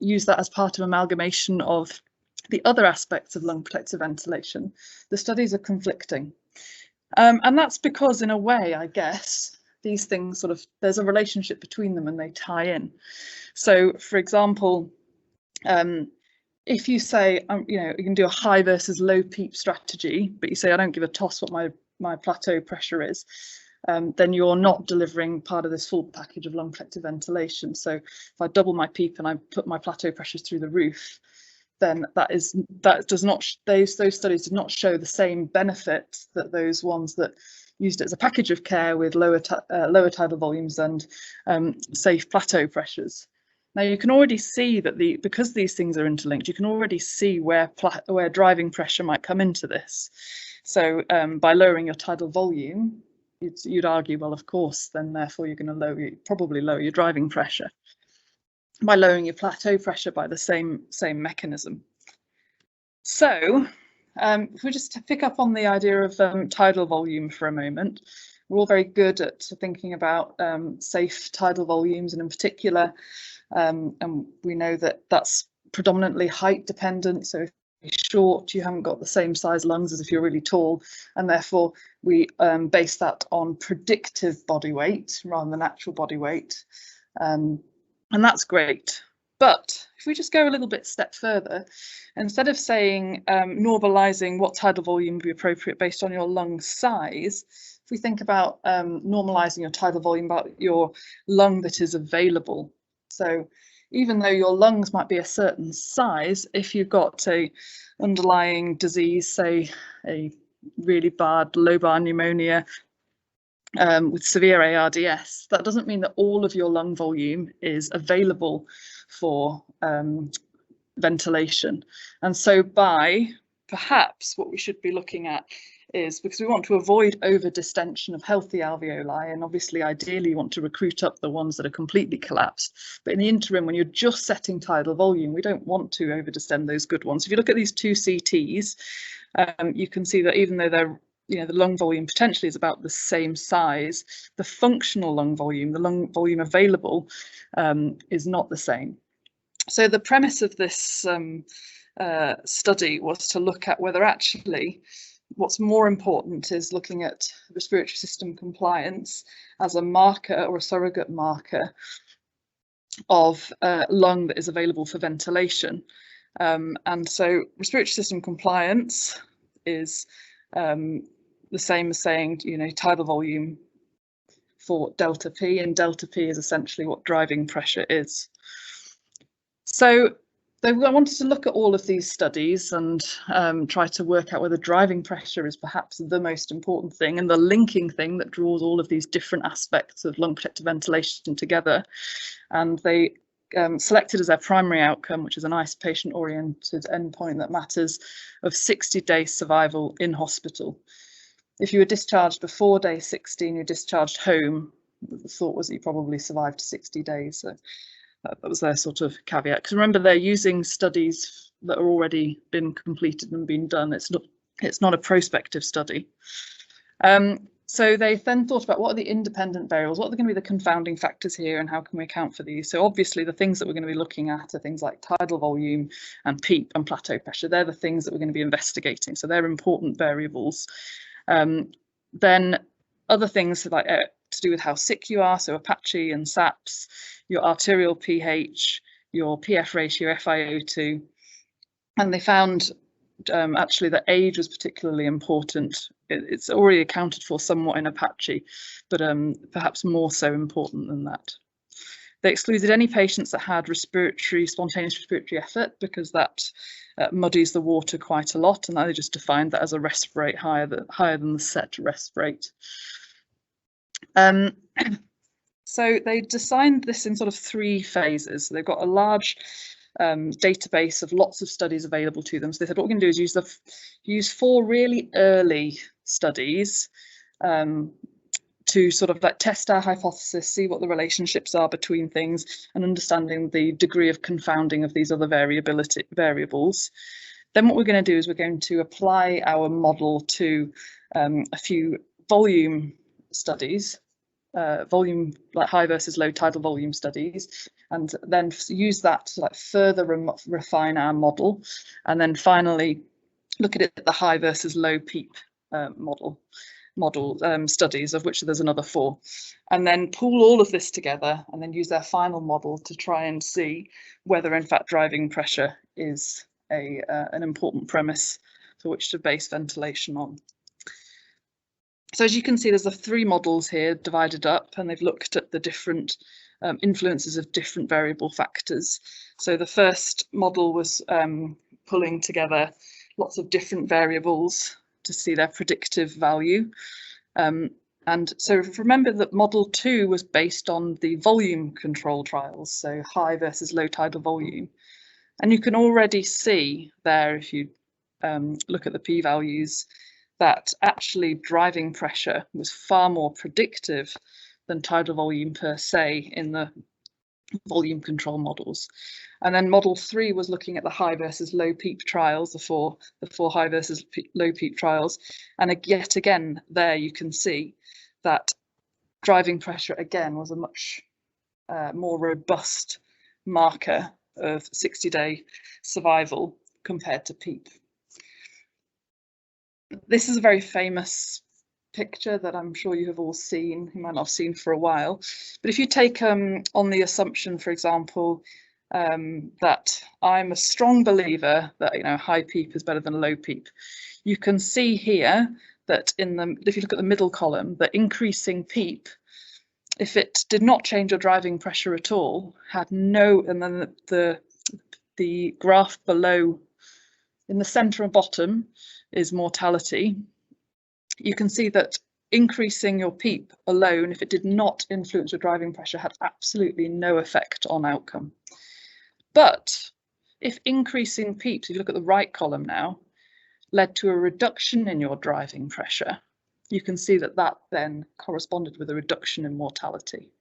use that as part of amalgamation of the other aspects of lung protective ventilation, the studies are conflicting. And that's because, in a way, I guess, these things there's a relationship between them and they tie in. So, for example, if you say, you know, you can do a high versus low PEEP strategy, but you say, I don't give a toss what my plateau pressure is, then you're not delivering part of this full package of lung collective ventilation. So if I double my PEEP and I put my plateau pressures through the roof, then those studies did not show the same benefit that those ones that used it as a package of care with lower tidal volumes and safe plateau pressures. Now you can already see that because these things are interlinked, you can already see where driving pressure might come into this. So by lowering your tidal volume, you'd argue, well, of course, then therefore you're going to probably lower your driving pressure by lowering your plateau pressure by the same mechanism. So if we just pick up on the idea of tidal volume for a moment, we're all very good at thinking about safe tidal volumes, and in particular, and we know that that's predominantly height dependent. So if you're short, you haven't got the same size lungs as if you're really tall, and therefore we base that on predictive body weight rather than actual body weight. And that's great. But if we just go a little bit step further, instead of saying normalizing what tidal volume would be appropriate based on your lung size, if we think about normalizing your tidal volume about your lung that is available. So even though your lungs might be a certain size, if you've got a underlying disease, say a really bad lobar pneumonia, with severe ARDS, that doesn't mean that all of your lung volume is available for ventilation. And so perhaps what we should be looking at is, because we want to avoid over distension of healthy alveoli, and obviously ideally you want to recruit up the ones that are completely collapsed, but in the interim when you're just setting tidal volume, we don't want to over distend those good ones. If you look at these two CTs, you can see that even though they're, you know, the lung volume potentially is about the same size, the functional lung volume, the lung volume available, is not the same. So the premise of this study was to look at whether actually what's more important is looking at respiratory system compliance as a marker or a surrogate marker of lung that is available for ventilation. And so respiratory system compliance is the same as saying, you know, tidal volume for delta P, and delta P is essentially what driving pressure is. So I wanted to look at all of these studies and try to work out whether driving pressure is perhaps the most important thing and the linking thing that draws all of these different aspects of lung protective ventilation together. And they selected as their primary outcome, which is a nice patient-oriented endpoint that matters, of 60-day survival in hospital. If you were discharged before day 16, you're discharged home, the thought was that you probably survived 60 days. So that was their sort of caveat. Because remember, they're using studies that are already been completed and been done. It's not a prospective study. So they then thought about what are the independent variables, what are going to be the confounding factors here, and how can we account for these? So obviously the things that we're going to be looking at are things like tidal volume and PEEP and plateau pressure. They're the things that we're going to be investigating. So they're important variables. Then other things like to do with how sick you are, so Apache and SAPS, your arterial pH, your PF ratio, FiO2, and they found actually that age was particularly important. It's already accounted for somewhat in Apache, but perhaps more so important than that. They excluded any patients that had spontaneous respiratory effort, because that muddies the water quite a lot, and they just defined that as a rest rate higher than the set rest rate. So they designed this in sort of 3 phases. So they've got a large database of lots of studies available to them. So they said, what we're going to do is use 4 really early studies to sort of like test our hypothesis, see what the relationships are between things, and understanding the degree of confounding of these other variables. Then what we're going to do is we're going to apply our model to a few volume studies, volume like high versus low tidal volume studies, and then use that to like further refine our model, and then finally look at it at the high versus low PEEP model studies, of which there's another 4, and then pool all of this together and then use their final model to try and see whether in fact driving pressure is an important premise for which to base ventilation on. So as you can see, there's the 3 models here divided up, and they've looked at the different influences of different variable factors. So the first model was pulling together lots of different variables to see their predictive value. And so remember that model 2 was based on the volume control trials, so high versus low tidal volume. And you can already see there, if you look at the p-values, that actually driving pressure was far more predictive than tidal volume per se in the volume control models. And then model 3 was looking at the high versus low PEEP trials, the four high versus low PEEP trials. And yet again, there you can see that driving pressure again was a much more robust marker of 60-day survival compared to PEEP. This is a very famous picture that I'm sure you have all seen, you might not have seen for a while. But if you take on the assumption, for example, that I'm a strong believer that high PEEP is better than low PEEP, you can see here that if you look at the middle column, that increasing PEEP, if it did not change your driving pressure at all, had no, and then the graph below in the centre and bottom is mortality. You can see that increasing your PEEP alone, if it did not influence your driving pressure, had absolutely no effect on outcome. But if increasing PEEP, if you look at the right column now, led to a reduction in your driving pressure, you can see that that then corresponded with a reduction in mortality.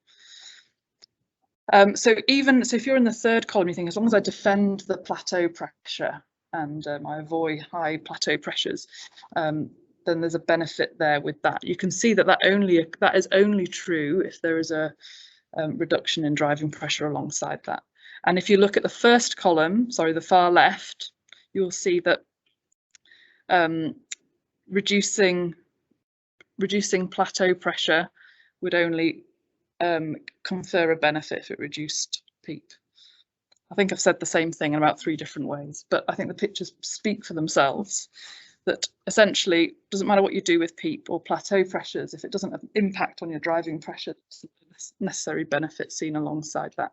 So if you're in the 3rd column, you think as long as I defend the plateau pressure and I avoid high plateau pressures, then there's a benefit there with that. You can see that that is only true if there is a reduction in driving pressure alongside that. And if you look at the 1st column, sorry, the far left, you'll see that reducing plateau pressure would only confer a benefit if it reduced PEEP. I think I've said the same thing in about 3 different ways, but I think the pictures speak for themselves, that essentially doesn't matter what you do with PEEP or plateau pressures, if it doesn't have impact on your driving pressure, there's necessary benefit seen alongside that.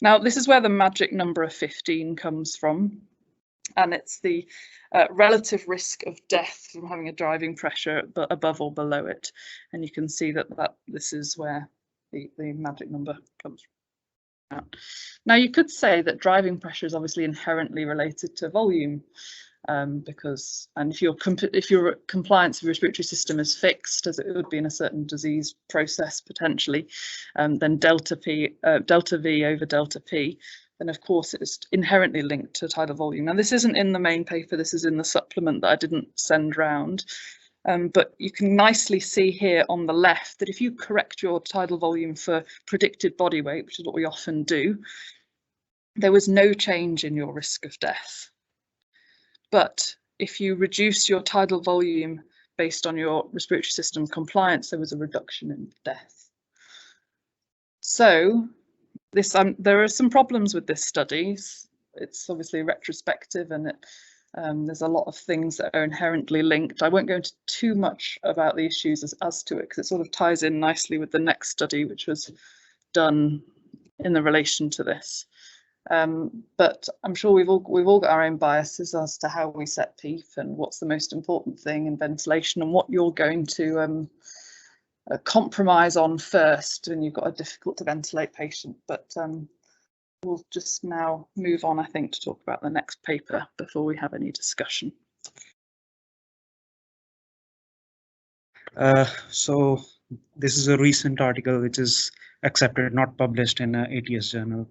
Now, this is where the magic number of 15 comes from, and it's the relative risk of death from having a driving pressure above or below it. And you can see that this is where the magic number comes from. Now, you could say that driving pressure is obviously inherently related to volume, because if your compliance of your respiratory system is fixed, as it would be in a certain disease process potentially, then delta V over delta P, then of course it's inherently linked to tidal volume. Now, this isn't in the main paper, this is in the supplement that I didn't send round. But you can nicely see here on the left that if you correct your tidal volume for predicted body weight, which is what we often do, there was no change in your risk of death. But if you reduce your tidal volume based on your respiratory system compliance, there was a reduction in death. So there are some problems with this study. It's obviously retrospective, and there's a lot of things that are inherently linked. I won't go into too much about the issues as to it, because it sort of ties in nicely with the next study, which was done in the relation to this. But I'm sure we've all got our own biases as to how we set PEEP and what's the most important thing in ventilation and what you're going to compromise on first when you've got a difficult to ventilate patient. But we'll just now move on, I think, to talk about the next paper before we have any discussion. So this is a recent article which is accepted, not published in an ATS journal.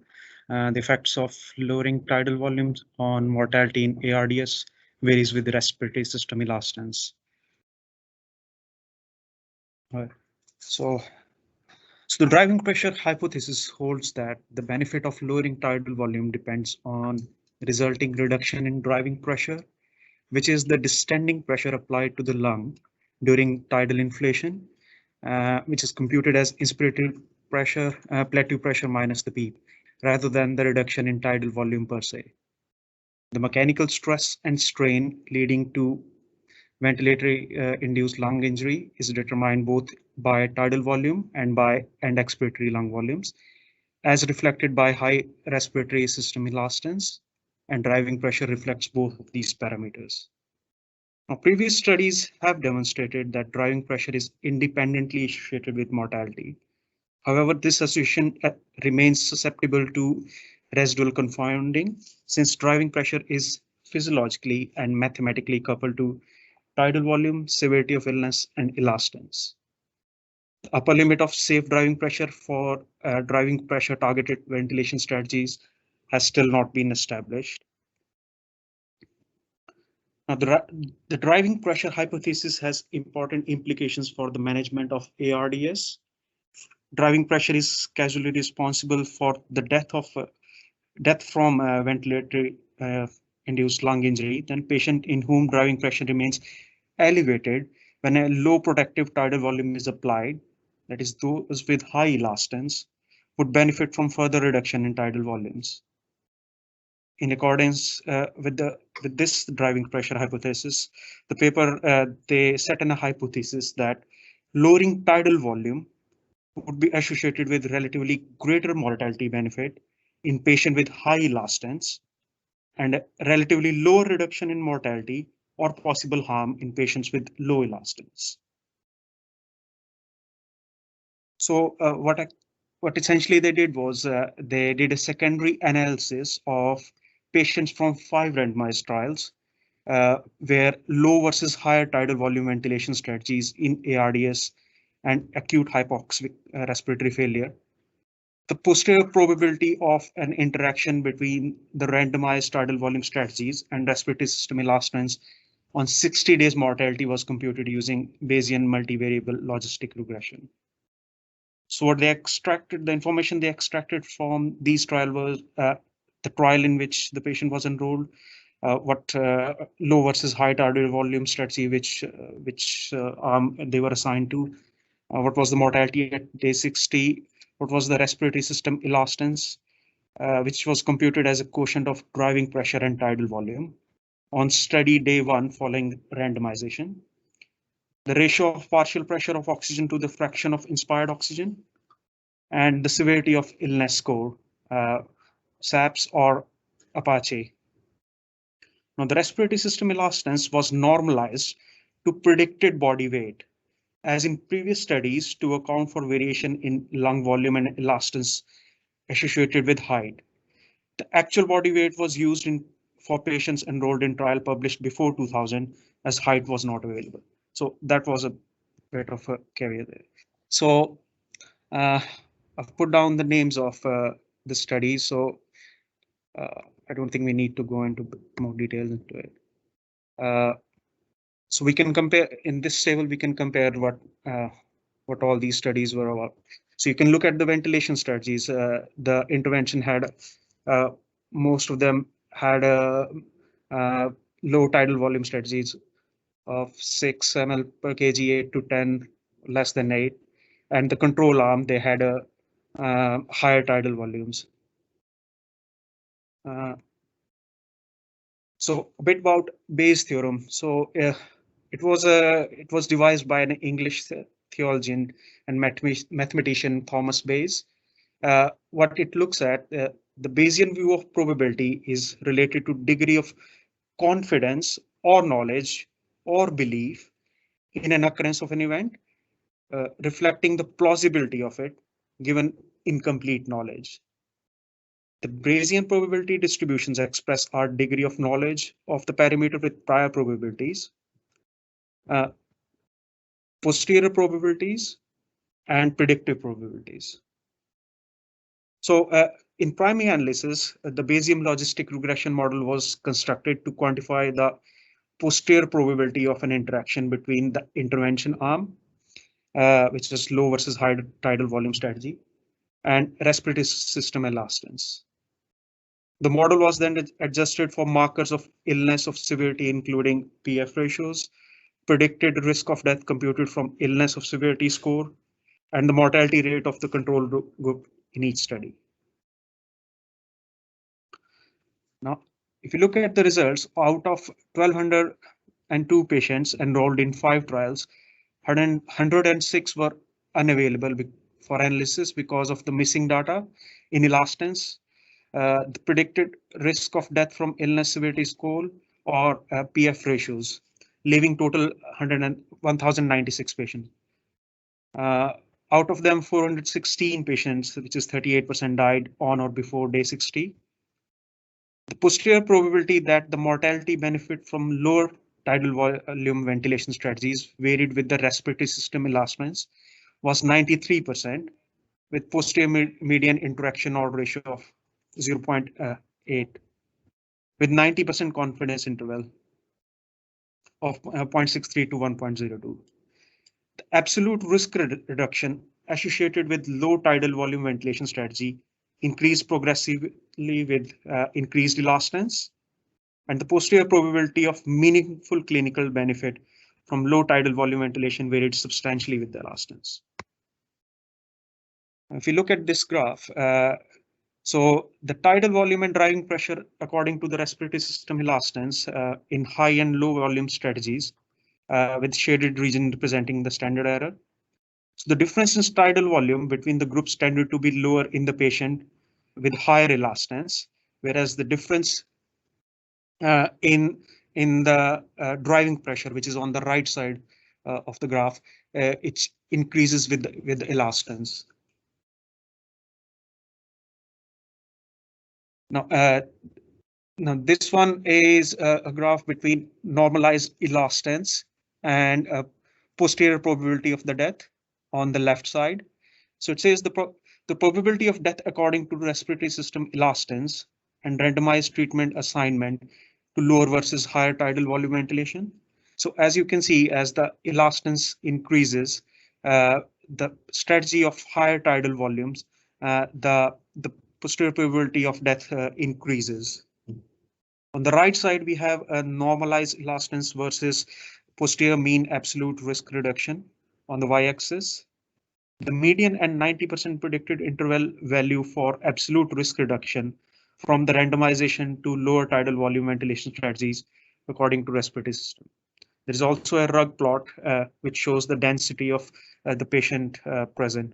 The effects of lowering tidal volumes on mortality in ARDS varies with the respiratory system elastance. So the driving pressure hypothesis holds that the benefit of lowering tidal volume depends on resulting reduction in driving pressure, which is the distending pressure applied to the lung during tidal inflation, which is computed as inspiratory pressure, plateau pressure minus the PEEP, rather than the reduction in tidal volume per se. The mechanical stress and strain leading to ventilatory induced lung injury is determined both by tidal volume and by end expiratory lung volumes, as reflected by high respiratory system elastance, and driving pressure reflects both of these parameters. Now, previous studies have demonstrated that driving pressure is independently associated with mortality. However, this association remains susceptible to residual confounding, since driving pressure is physiologically and mathematically coupled to tidal volume, severity of illness, and elastance. The upper limit of safe driving pressure for driving pressure targeted ventilation strategies has still not been established. Now, the driving pressure hypothesis has important implications for the management of ARDS. Driving pressure is causally responsible for the death from ventilatory induced lung injury. Then patient in whom driving pressure remains elevated when a low protective tidal volume is applied, that is those with high elastance, would benefit from further reduction in tidal volumes. In accordance with this driving pressure hypothesis, the paper they set in a hypothesis that lowering tidal volume would be associated with relatively greater mortality benefit in patient with high elastance and a relatively lower reduction in mortality or possible harm in patients with low elastance. So what essentially they did was they did a secondary analysis of patients from 5 randomized trials where low versus higher tidal volume ventilation strategies in ARDS and acute hypoxic respiratory failure. The posterior probability of an interaction between the randomized tidal volume strategies and respiratory system elastance on 60 days mortality was computed using Bayesian multivariable logistic regression. So what they extracted, the information they extracted from these trials was the trial in which the patient was enrolled, what low versus high tidal volume strategy which arm they were assigned to, what was the mortality at day 60, what was the respiratory system elastance, which was computed as a quotient of driving pressure and tidal volume on study day 1 following randomization, the ratio of partial pressure of oxygen to the fraction of inspired oxygen, and the severity of illness score, SAPS or Apache. Now, the respiratory system elastance was normalized to predicted body weight, as in previous studies, to account for variation in lung volume and elastance associated with height. The actual body weight was used for patients enrolled in trial published before 2000, as height was not available. So that was a bit of a caveat there. So I've put down the names of the studies, so I don't think we need to go into more details into it. So we can compare in this table. We can compare what all these studies were about. So you can look at the ventilation strategies. The intervention had most of them had low tidal volume strategies of 6 ml per kg, 8 to 10, less than 8, and the control arm they had a higher tidal volumes. So a bit about Bayes' theorem. So it was devised by an English theologian and mathematician Thomas Bayes. What it looks at, the Bayesian view of probability is related to degree of confidence or knowledge or belief in an occurrence of an event, reflecting the plausibility of it given incomplete knowledge. The Bayesian probability distributions express our degree of knowledge of the parameter with prior probabilities, posterior probabilities, and predictive probabilities. So in primary analysis, the Bayesian logistic regression model was constructed to quantify the posterior probability of an interaction between the intervention arm, which is low versus high tidal volume strategy, and respiratory system elastance. The model was then adjusted for markers of illness of severity, including PF ratios, predicted risk of death computed from illness of severity score, and the mortality rate of the control group in each study. Now, If you look at the results, out of 1,202 patients enrolled in 5 trials, 106 were unavailable for analysis because of the missing data in Elastance, the predicted risk of death from illness severity score, or PF ratios, leaving total 1,096 patients. Out of them, 416 patients, which is 38%, died on or before day 60. The posterior probability that the mortality benefit from lower tidal volume ventilation strategies varied with the respiratory system elastance was 93%, with posterior median interaction odd ratio of 0.8, with 90% confidence interval of 0.63 to 1.02. The absolute risk reduction associated with low tidal volume ventilation strategy increased progressively with increased elastance, and the posterior probability of meaningful clinical benefit from low tidal volume ventilation varied substantially with the elastance. If you look at this graph, so the tidal volume and driving pressure according to the respiratory system elastance in high and low volume strategies, with shaded region representing the standard error. So the difference in tidal volume between the groups tended to be lower in the patient with higher elastance, whereas the difference in the driving pressure, which is on the right side of the graph, it increases with the elastance. Now, this one is a graph between normalized elastance and posterior probability of the death on the left side. So it says the probability of death according to respiratory system elastance and randomized treatment assignment to lower versus higher tidal volume ventilation. So as you can see, as the elastance increases, the strategy of higher tidal volumes, the posterior probability of death increases. On the right side, we have a normalized elastance versus posterior mean absolute risk reduction on the y-axis. The median and 90% predicted interval value for absolute risk reduction from the randomization to lower tidal volume ventilation strategies according to respiratory system. There is also a rug plot which shows the density of the patient present,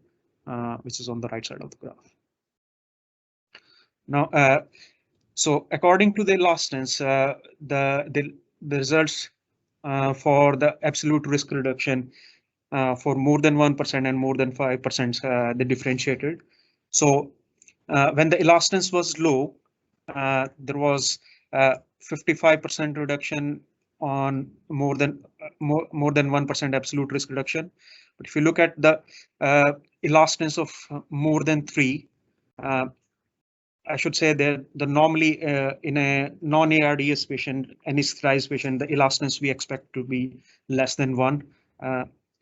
which is on the right side of the graph. Now, so according to the elastance, the results for the absolute risk reduction for more than 1% and more than 5%, they differentiated. So when the elastance was low, there was 55% reduction on more than 1% absolute risk reduction. But if you look at the elastance of more than 3, I should say that normally in a non-ARDS patient, anesthetized patient, the elastance we expect to be less than 1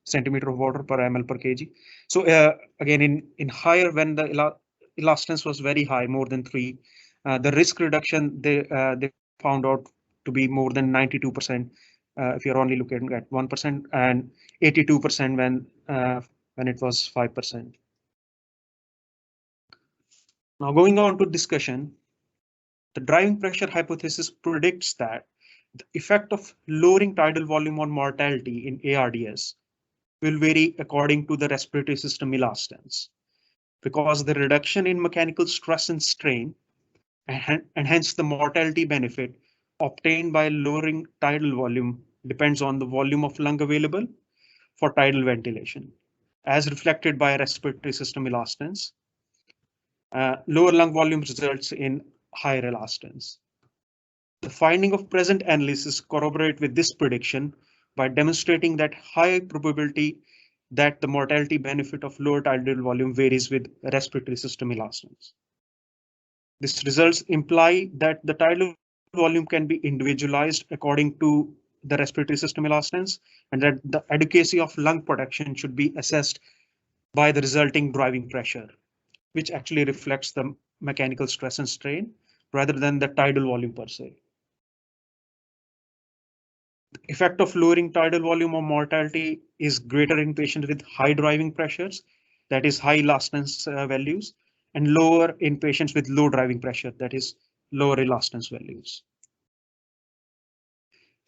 centimeter of water per ml per kg. So again, in higher, when the elastance was very high, more than 3, the risk reduction they found out to be more than 92% if you're only looking at 1%, and 82% when it was 5%. Now going on to discussion, the driving pressure hypothesis predicts that the effect of lowering tidal volume on mortality in ARDS will vary according to the respiratory system elastance, because the reduction in mechanical stress and strain, and hence the mortality benefit obtained by lowering tidal volume, depends on the volume of lung available for tidal ventilation, as reflected by respiratory system elastance. Lower lung volume results in higher elastance. The finding of present analysis corroborate with this prediction by demonstrating that high probability that the mortality benefit of lower tidal volume varies with respiratory system elastance. These results imply that the tidal volume can be individualized according to the respiratory system elastance, and that the adequacy of lung protection should be assessed by the resulting driving pressure, which actually reflects the mechanical stress and strain rather than the tidal volume per se. The effect of lowering tidal volume on mortality is greater in patients with high driving pressures, that is high elastance values, and lower in patients with low driving pressure, that is lower elastance values.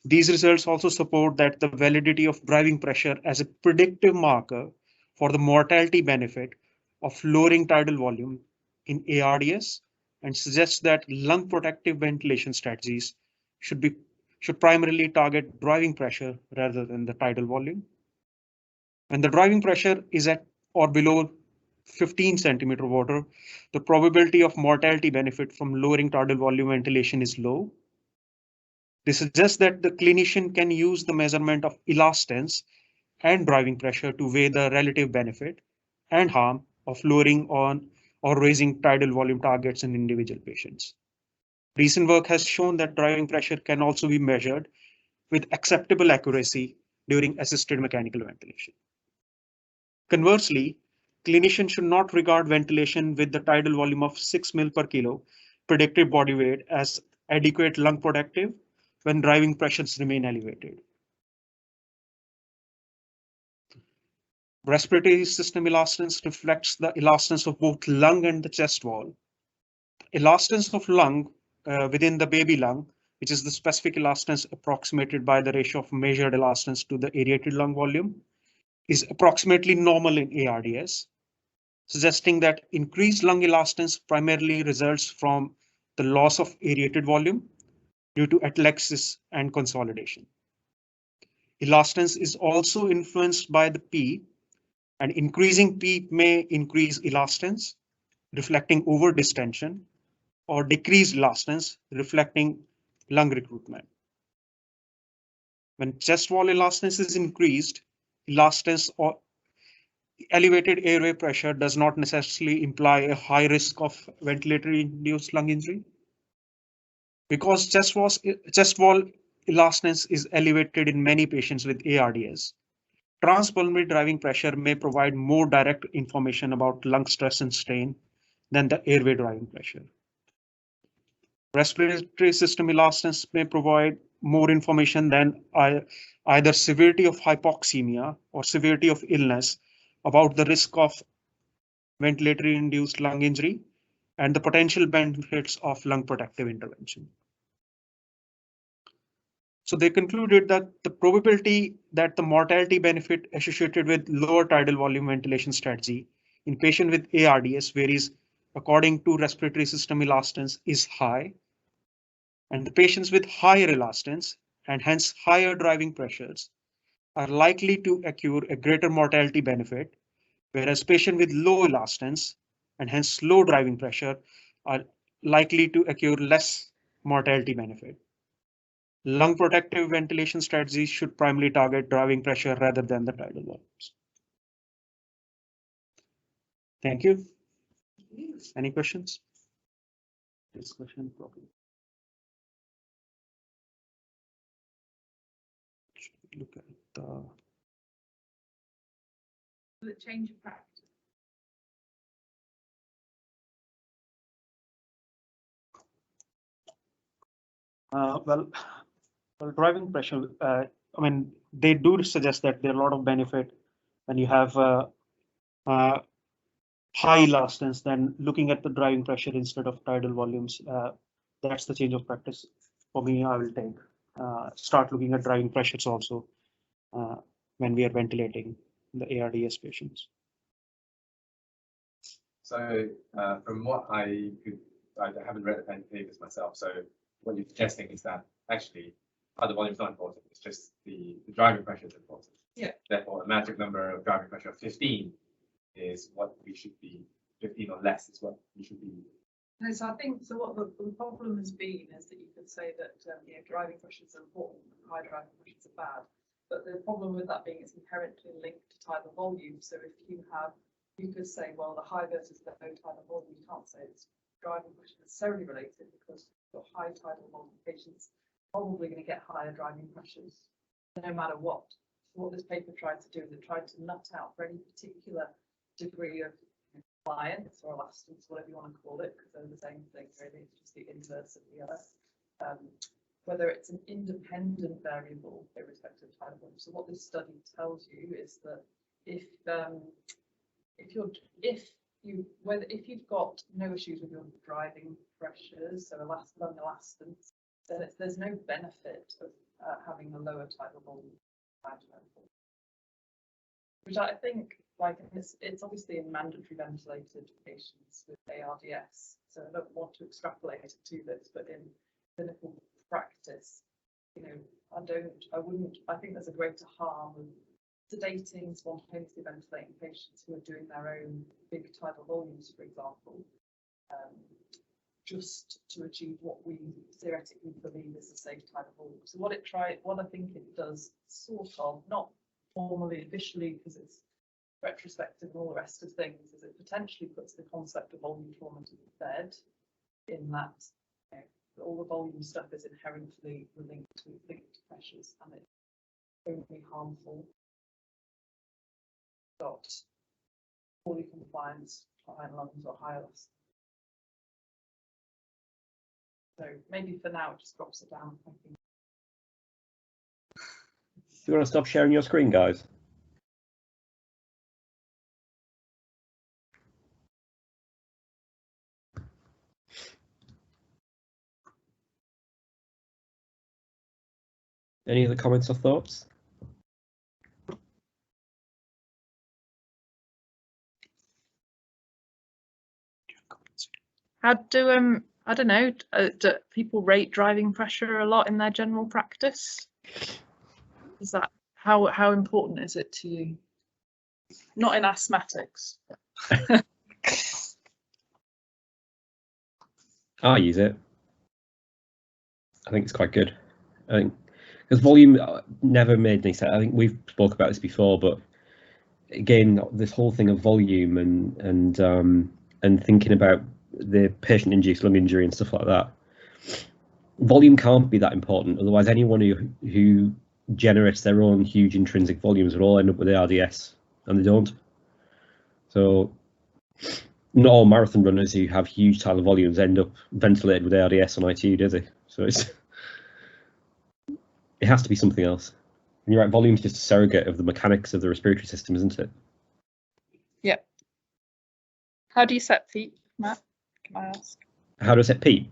These results also support that the validity of driving pressure as a predictive marker for the mortality benefit of lowering tidal volume in ARDS, and suggests that lung protective ventilation strategies should primarily target driving pressure rather than the tidal volume. When the driving pressure is at or below 15 centimeter water, the probability of mortality benefit from lowering tidal volume ventilation is low. This suggests that the clinician can use the measurement of elastance and driving pressure to weigh the relative benefit and harm of lowering on or raising tidal volume targets in individual patients. Recent work has shown that driving pressure can also be measured with acceptable accuracy during assisted mechanical ventilation. Conversely, clinicians should not regard ventilation with the tidal volume of 6 ml per kilo predicted body weight as adequate lung protective when driving pressures remain elevated. Respiratory system elastance reflects the elastance of both lung and the chest wall. Elastance of lung within the baby lung, which is the specific elastance approximated by the ratio of measured elastance to the aerated lung volume, is approximately normal in ARDS, suggesting that increased lung elastance primarily results from the loss of aerated volume due to atelectasis and consolidation. Elastance is also influenced by the P, and increasing P may increase elastance, reflecting over distension, or decrease elastance, reflecting lung recruitment. When chest wall elastance is increased, elastance or elevated airway pressure does not necessarily imply a high risk of ventilatory induced lung injury. Because chest wall elastance is elevated in many patients with ARDS, transpulmonary driving pressure may provide more direct information about lung stress and strain than the airway driving pressure. Respiratory system elastance may provide more information than either severity of hypoxemia or severity of illness about the risk of ventilatory induced lung injury and the potential benefits of lung protective intervention. So they concluded that the probability that the mortality benefit associated with lower tidal volume ventilation strategy in patients with ARDS varies according to respiratory system elastance is high, and the patients with higher elastance and hence higher driving pressures are likely to accrue a greater mortality benefit, whereas patients with low elastance and hence low driving pressure are likely to accrue less mortality benefit. Lung protective ventilation strategies should primarily target driving pressure rather than the tidal volumes. Thank you. Any questions? This question probably. Look at The change of practice. well, driving pressure. I mean, they do suggest that there are a lot of benefit when you have high elastance than looking at the driving pressure instead of tidal volumes. That's the change of practice for me. I will take start looking at driving pressures also when we are ventilating the ARDS patients. So from what I haven't read the papers myself. So what you're suggesting is that actually tidal volume is not important. It's just the driving pressure is important. Yeah. Therefore, a magic number of driving pressure of 15 is what we should be. 15 or less is what we should be. No, so I think so. What the problem has been is that you could say that driving pressures are important, and high driving pressures are bad. But the problem with that being it's inherently linked to tidal volume. So if you could say, well, the high versus the low tidal volume, you can't say it's driving pressure necessarily related because you've got high tidal volume patients probably going to get higher driving pressures no matter what. So what this paper tried to do is it tried to nut out for any particular degree of compliance or elastance, whatever you want to call it, because they're the same thing really, it's just the inverse of the other. Whether it's an independent variable irrespective of tidal volume. So what this study tells you is that if you've got no issues with your driving pressures, so lung elastance, then there's no benefit of having a lower tidal volume. Which I think, like, it's obviously in mandatory ventilated patients with ARDS, so I don't want to extrapolate it to this, but in clinical practice, you know, I think there's a greater harm of sedating, spontaneously ventilating patients who are doing their own big tidal volumes, for example, just to achieve what we theoretically believe is a safe tidal volume. So what I think it does, sort of, not formally, officially, because it's retrospective and all the rest of things, is it potentially puts the concept of volume trauma to bed, in that, you know, all the volume stuff is inherently linked to pressures, and it's only harmful. Got poorly compliant client lungs or high loss. So maybe for now it just drops it down. I think. You want to stop sharing your screen, guys? Any other comments or thoughts? How do I don't know, do people rate driving pressure a lot in their general practice? Is that how important is it to you? Not in asthmatics. I use it. I think it's quite good. I think because volume never made any sense. I think we've spoke about this before, but again, this whole thing of volume and thinking about the patient-induced lung injury and stuff like that. Volume can't be that important. Otherwise, anyone who generates their own huge intrinsic volumes will all end up with ARDS, and they don't. So not all marathon runners who have huge tidal volumes end up ventilated with ARDS on ITU, do they? So it has to be something else. And you're right, volume's just a surrogate of the mechanics of the respiratory system, isn't it? Yeah. How do you set peak, Matt? Can I ask? How do I set peak?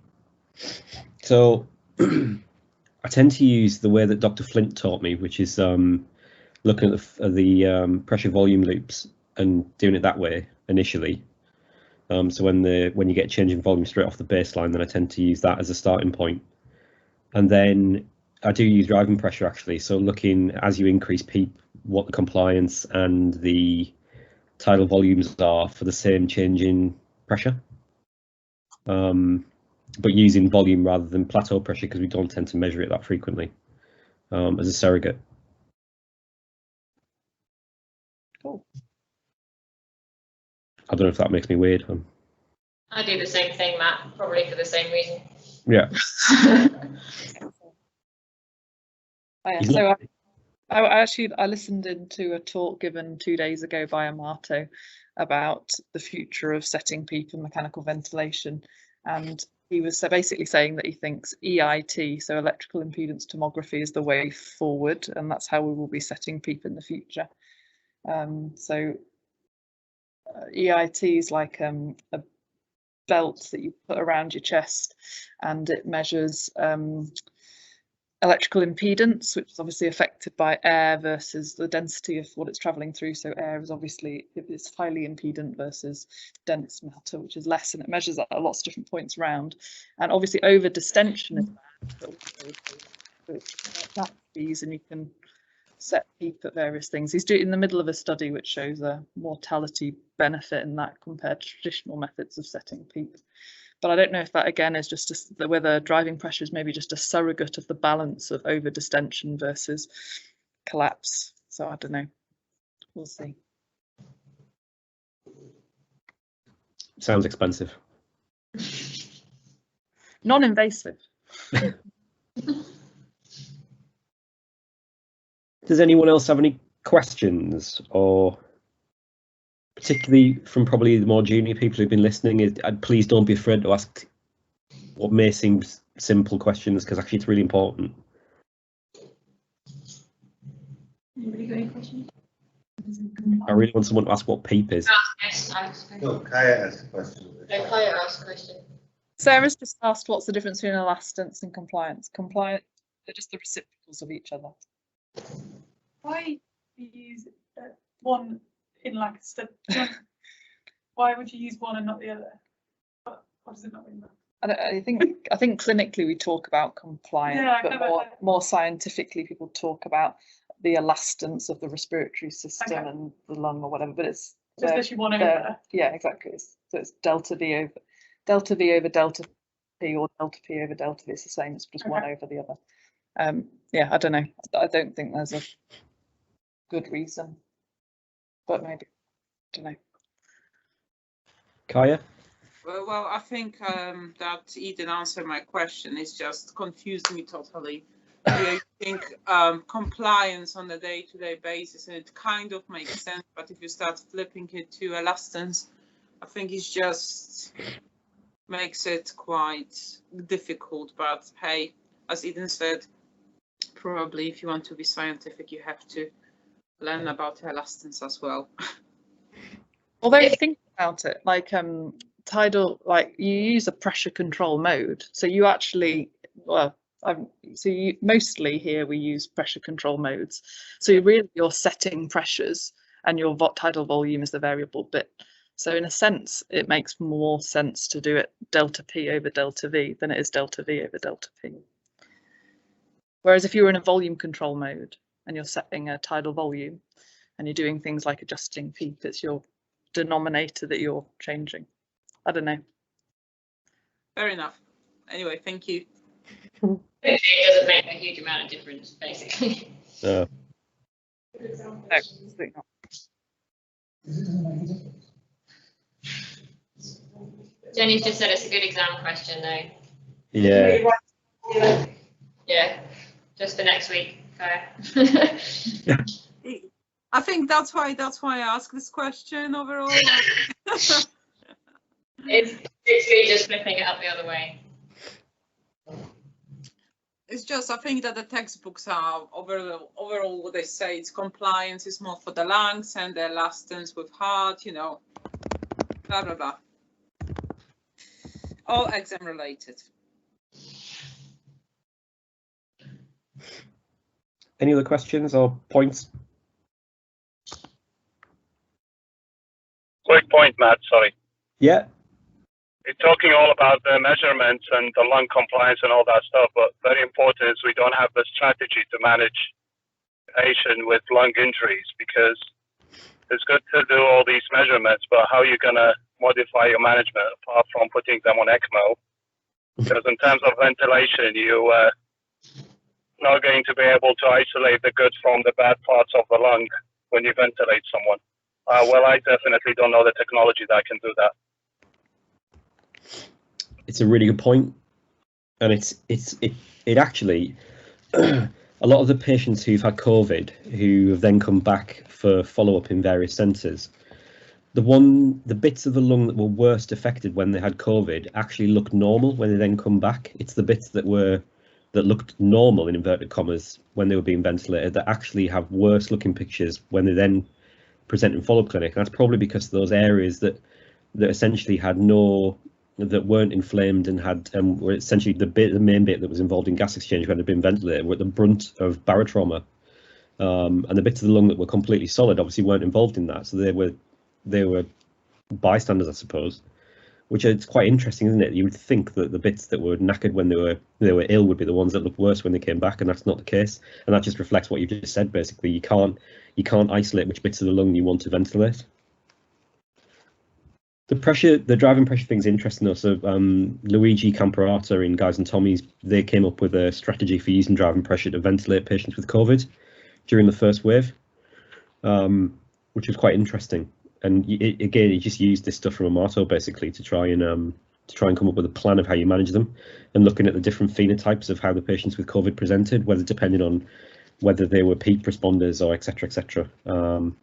So I tend to use the way that Dr. Flint taught me, which is looking at the pressure volume loops and doing it that way initially. So when you get a change in volume straight off the baseline, then I tend to use that as a starting point. And then I do use driving pressure actually. So looking as you increase peak, what the compliance and the tidal volumes are for the same change in pressure. But using volume rather than plateau pressure because we don't tend to measure it that frequently as a surrogate. Cool. I don't know if that makes me weird. I do the same thing, Matt, probably for the same reason. Yeah. So I listened into a talk given 2 days ago by Amato about the future of setting PEEP and mechanical ventilation, and he was basically saying that he thinks EIT, so electrical impedance tomography, is the way forward, and that's how we will be setting PEEP in the future. So EIT is like a belt that you put around your chest, and it measures electrical impedance, which is obviously affected by air versus the density of what it's traveling through. So air is obviously, it's highly impedant versus dense matter, which is less, and it measures at lots of different points around. And obviously over distension is bad, but that and you can set PEEP at various things. He's in the middle of a study which shows a mortality benefit in that compared to traditional methods of setting PEEP. But I don't know if that again is just whether driving pressure is maybe just a surrogate of the balance of over distension versus collapse. So I don't know. We'll see. Sounds expensive. Non-invasive. Does anyone else have any questions, or particularly from probably the more junior people who've been listening? Please don't be afraid to ask what may seem simple questions, because actually it's really important. Anybody got any questions? I really want someone to ask what PEEP is. Yes, No, Kaya asked a question. Kaya asked a question. Sarah's just asked what's the difference between elastance and compliance. Compliance, they're just the reciprocals of each other. Why do you use one in like a step? Why would you use one and not the other? What does it not mean? I think clinically we talk about compliance, Yeah, but more scientifically people talk about the elastance of the respiratory system and the lung or whatever. But it's literally one over. Yeah, exactly. So it's delta V over delta P or delta P over delta V. It's the same. It's just one over the other. Yeah, I don't know. I don't think there's a good reason, but maybe, I don't know. Kaya? Well, I think that Eden answered my question. It's just confused me totally. You think compliance on a day-to-day basis, and it kind of makes sense, but if you start flipping it to elastance, I think it just makes it quite difficult. But hey, as Eden said, probably if you want to be scientific, you have to learn about elastance as well. Although you think about it, like Tidal, like you use a pressure control mode, so you actually, well, mostly here we use pressure control modes. So you're setting pressures, and your tidal volume is the variable bit. So in a sense, it makes more sense to do it delta P over delta V than it is delta V over delta P. Whereas if you're in a volume control mode and you're setting a tidal volume and you're doing things like adjusting PEEP, it's your denominator that you're changing. I don't know. Fair enough. Anyway, thank you. It doesn't make a huge amount of difference, basically. No, Jenny's just said it's a good exam question, though. Yeah. Yeah, just for next week. I think that's why I asked this question overall. It's literally just flipping it up the other way. It's just, I think that the textbooks are overall what they say, it's compliance is more for the lungs and the elastance with heart, you know, blah, blah, blah. All exam related. Any other questions or points? Quick point, Matt, sorry. Yeah. You're talking all about the measurements and the lung compliance and all that stuff, but very important is we don't have the strategy to manage patient with lung injuries, because it's good to do all these measurements, but how are you going to modify your management apart from putting them on ECMO? Because in terms of ventilation, you not going to be able to isolate the good from the bad parts of the lung when you ventilate someone. Well, I definitely don't know the technology that can do that. It's a really good point, and it actually a lot of the patients who've had COVID who have then come back for follow-up in various centres, the bits of the lung that were worst affected when they had COVID actually look normal when they then come back. It's the bits that looked normal in inverted commas when they were being ventilated that actually have worse looking pictures when they then present in follow-up clinic. And that's probably because those areas that essentially that weren't inflamed and had were essentially the main bit that was involved in gas exchange when they'd been ventilated were at the brunt of barotrauma, and the bits of the lung that were completely solid obviously weren't involved in that, so they were bystanders, I suppose, which is quite interesting, isn't it? You would think that the bits that were knackered when they were ill would be the ones that looked worse when they came back, and that's not the case. And that just reflects what you've just said. Basically, you can't isolate which bits of the lung you want to ventilate. The driving pressure thing is interesting though. So Luigi Camperata in Guys and Tommies, they came up with a strategy for using driving pressure to ventilate patients with COVID during the first wave, which was quite interesting. And again, you just used this stuff from Amato basically to try and come up with a plan of how you manage them, and looking at the different phenotypes of how the patients with COVID presented, whether depending on whether they were peak responders or etc. etc. So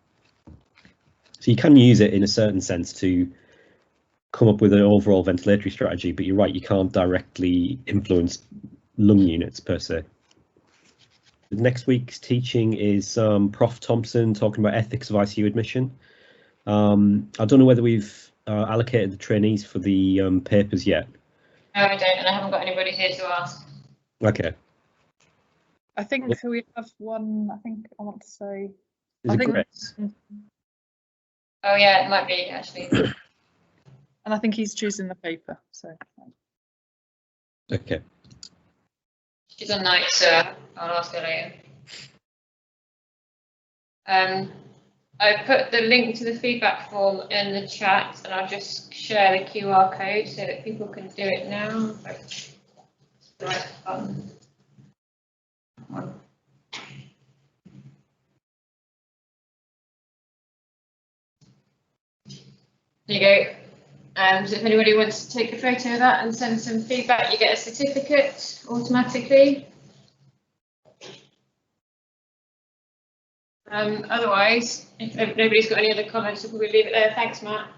you can use it in a certain sense to come up with an overall ventilatory strategy, but you're right, you can't directly influence lung units per se. Next week's teaching is Prof Thompson talking about ethics of ICU admission. I don't know whether we've allocated the trainees for the papers yet, No, I don't, and I haven't got anybody here to ask. Okay. I think we have one. I think I want to say. Is I it think, Chris? Oh yeah, it might be actually. and I think he's choosing the paper. So. Okay. She's on night, so I'll ask her later. I put the link to the feedback form in the chat, and I'll just share the QR code so that people can do it now. Right button. There you go. So if anybody wants to take a photo of that and send some feedback, you get a certificate automatically. Otherwise, if nobody's got any other comments, we'll probably leave it there. Thanks, Matt.